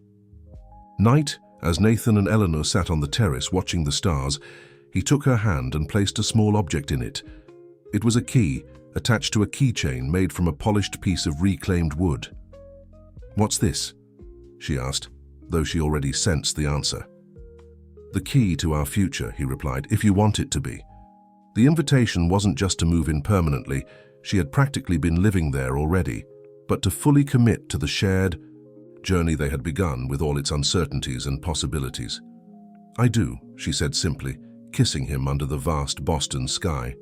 Speaker 1: night, as Nathan and Eleanor sat on the terrace watching the stars, he took her hand and placed a small object in it. It was a key, attached to a keychain made from a polished piece of reclaimed wood. "What's this?" she asked, though she already sensed the answer. "The key to our future," he replied, "if you want it to be." The invitation wasn't just to move in permanently, she had practically been living there already, but to fully commit to the shared journey they had begun with all its uncertainties and possibilities. "I do," she said simply, kissing him under the vast Boston sky.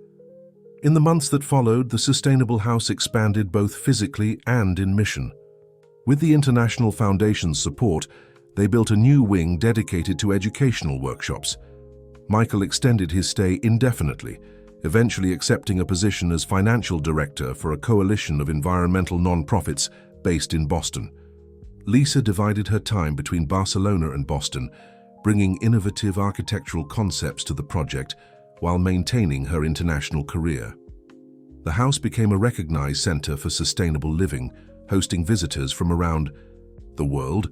Speaker 1: In the months that followed, the Sustainable House expanded both physically and in mission. With the International Foundation's support, they built a new wing dedicated to educational workshops. Michael extended his stay indefinitely, eventually accepting a position as financial director for a coalition of environmental non-profits based in Boston. Lisa divided her time between Barcelona and Boston, bringing innovative architectural concepts to the project while maintaining her international career. The house became a recognized center for sustainable living, hosting visitors from around the world,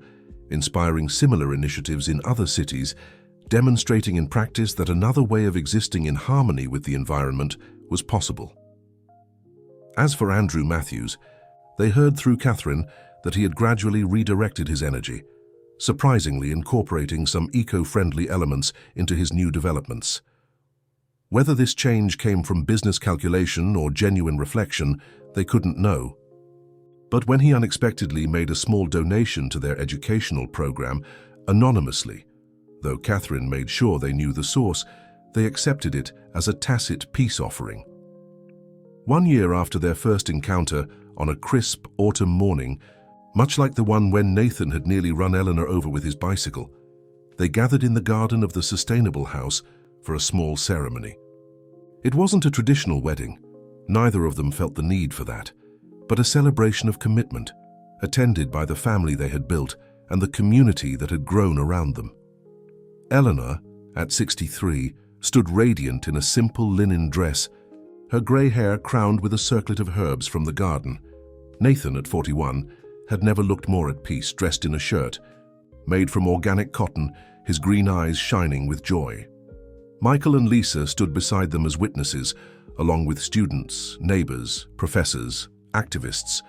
Speaker 1: inspiring similar initiatives in other cities, demonstrating in practice that another way of existing in harmony with the environment was possible. As for Andrew Matthews, they heard through Catherine that he had gradually redirected his energy, surprisingly incorporating some eco-friendly elements into his new developments. Whether this change came from business calculation or genuine reflection, they couldn't know. But when he unexpectedly made a small donation to their educational program, anonymously, though Catherine made sure they knew the source, they accepted it as a tacit peace offering. 1 year after their first encounter, on a crisp autumn morning, much like the one when Nathan had nearly run Eleanor over with his bicycle, they gathered in the garden of the Sustainable House for a small ceremony. It wasn't a traditional wedding, neither of them felt the need for that, but a celebration of commitment, attended by the family they had built and the community that had grown around them. Eleanor, at 63, stood radiant in a simple linen dress, her grey hair crowned with a circlet of herbs from the garden. Nathan, at 41, had never looked more at peace, dressed in a shirt made from organic cotton, his green eyes shining with joy. Michael and Lisa stood beside them as witnesses, along with students, neighbors, professors, activists,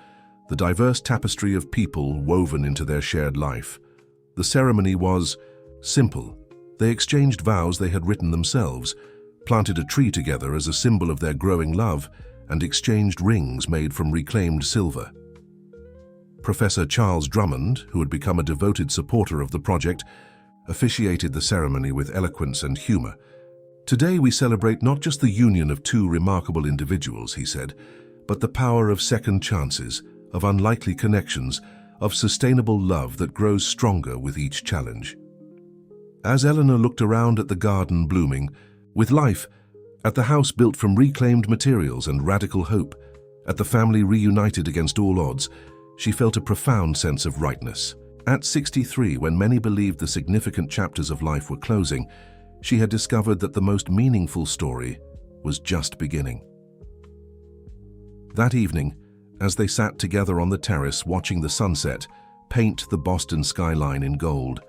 Speaker 1: the diverse tapestry of people woven into their shared life. The ceremony was simple. They exchanged vows they had written themselves, planted a tree together as a symbol of their growing love, and exchanged rings made from reclaimed silver. Professor Charles Drummond, who had become a devoted supporter of the project, officiated the ceremony with eloquence and humor. "Today we celebrate not just the union of two remarkable individuals," he said, "but the power of second chances, of unlikely connections, of sustainable love that grows stronger with each challenge." As Eleanor looked around at the garden blooming with life, at the house built from reclaimed materials and radical hope, at the family reunited against all odds, she felt a profound sense of rightness. At 63, when many believed the significant chapters of life were closing, she had discovered that the most meaningful story was just beginning. That evening, as they sat together on the terrace watching the sunset paint the Boston skyline in gold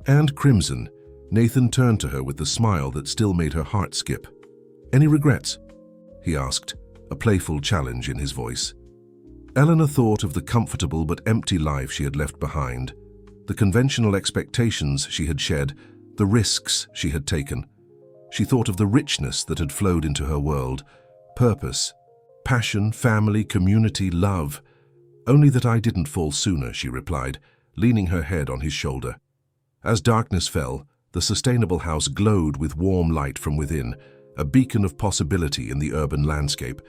Speaker 1: and crimson, Nathan turned to her with the smile that still made her heart skip. "Any regrets?" he asked, a playful challenge in his voice. Eleanor thought of the comfortable but empty life she had left behind, the conventional expectations she had shed, the risks she had taken. She thought of the richness that had flowed into her world, purpose, passion, family, community, love. "Only that I didn't fall sooner," she replied, leaning her head on his shoulder. As darkness fell, the sustainable house glowed with warm light from within, a beacon of possibility in the urban landscape.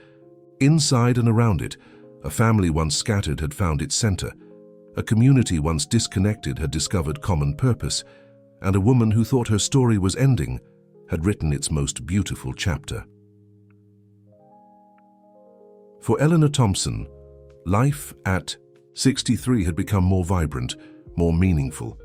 Speaker 1: Inside and around it, a family once scattered had found its center, a community once disconnected had discovered common purpose, and a woman who thought her story was ending had written its most beautiful chapter. For Eleanor Thompson, life at 63 had become more vibrant, more meaningful.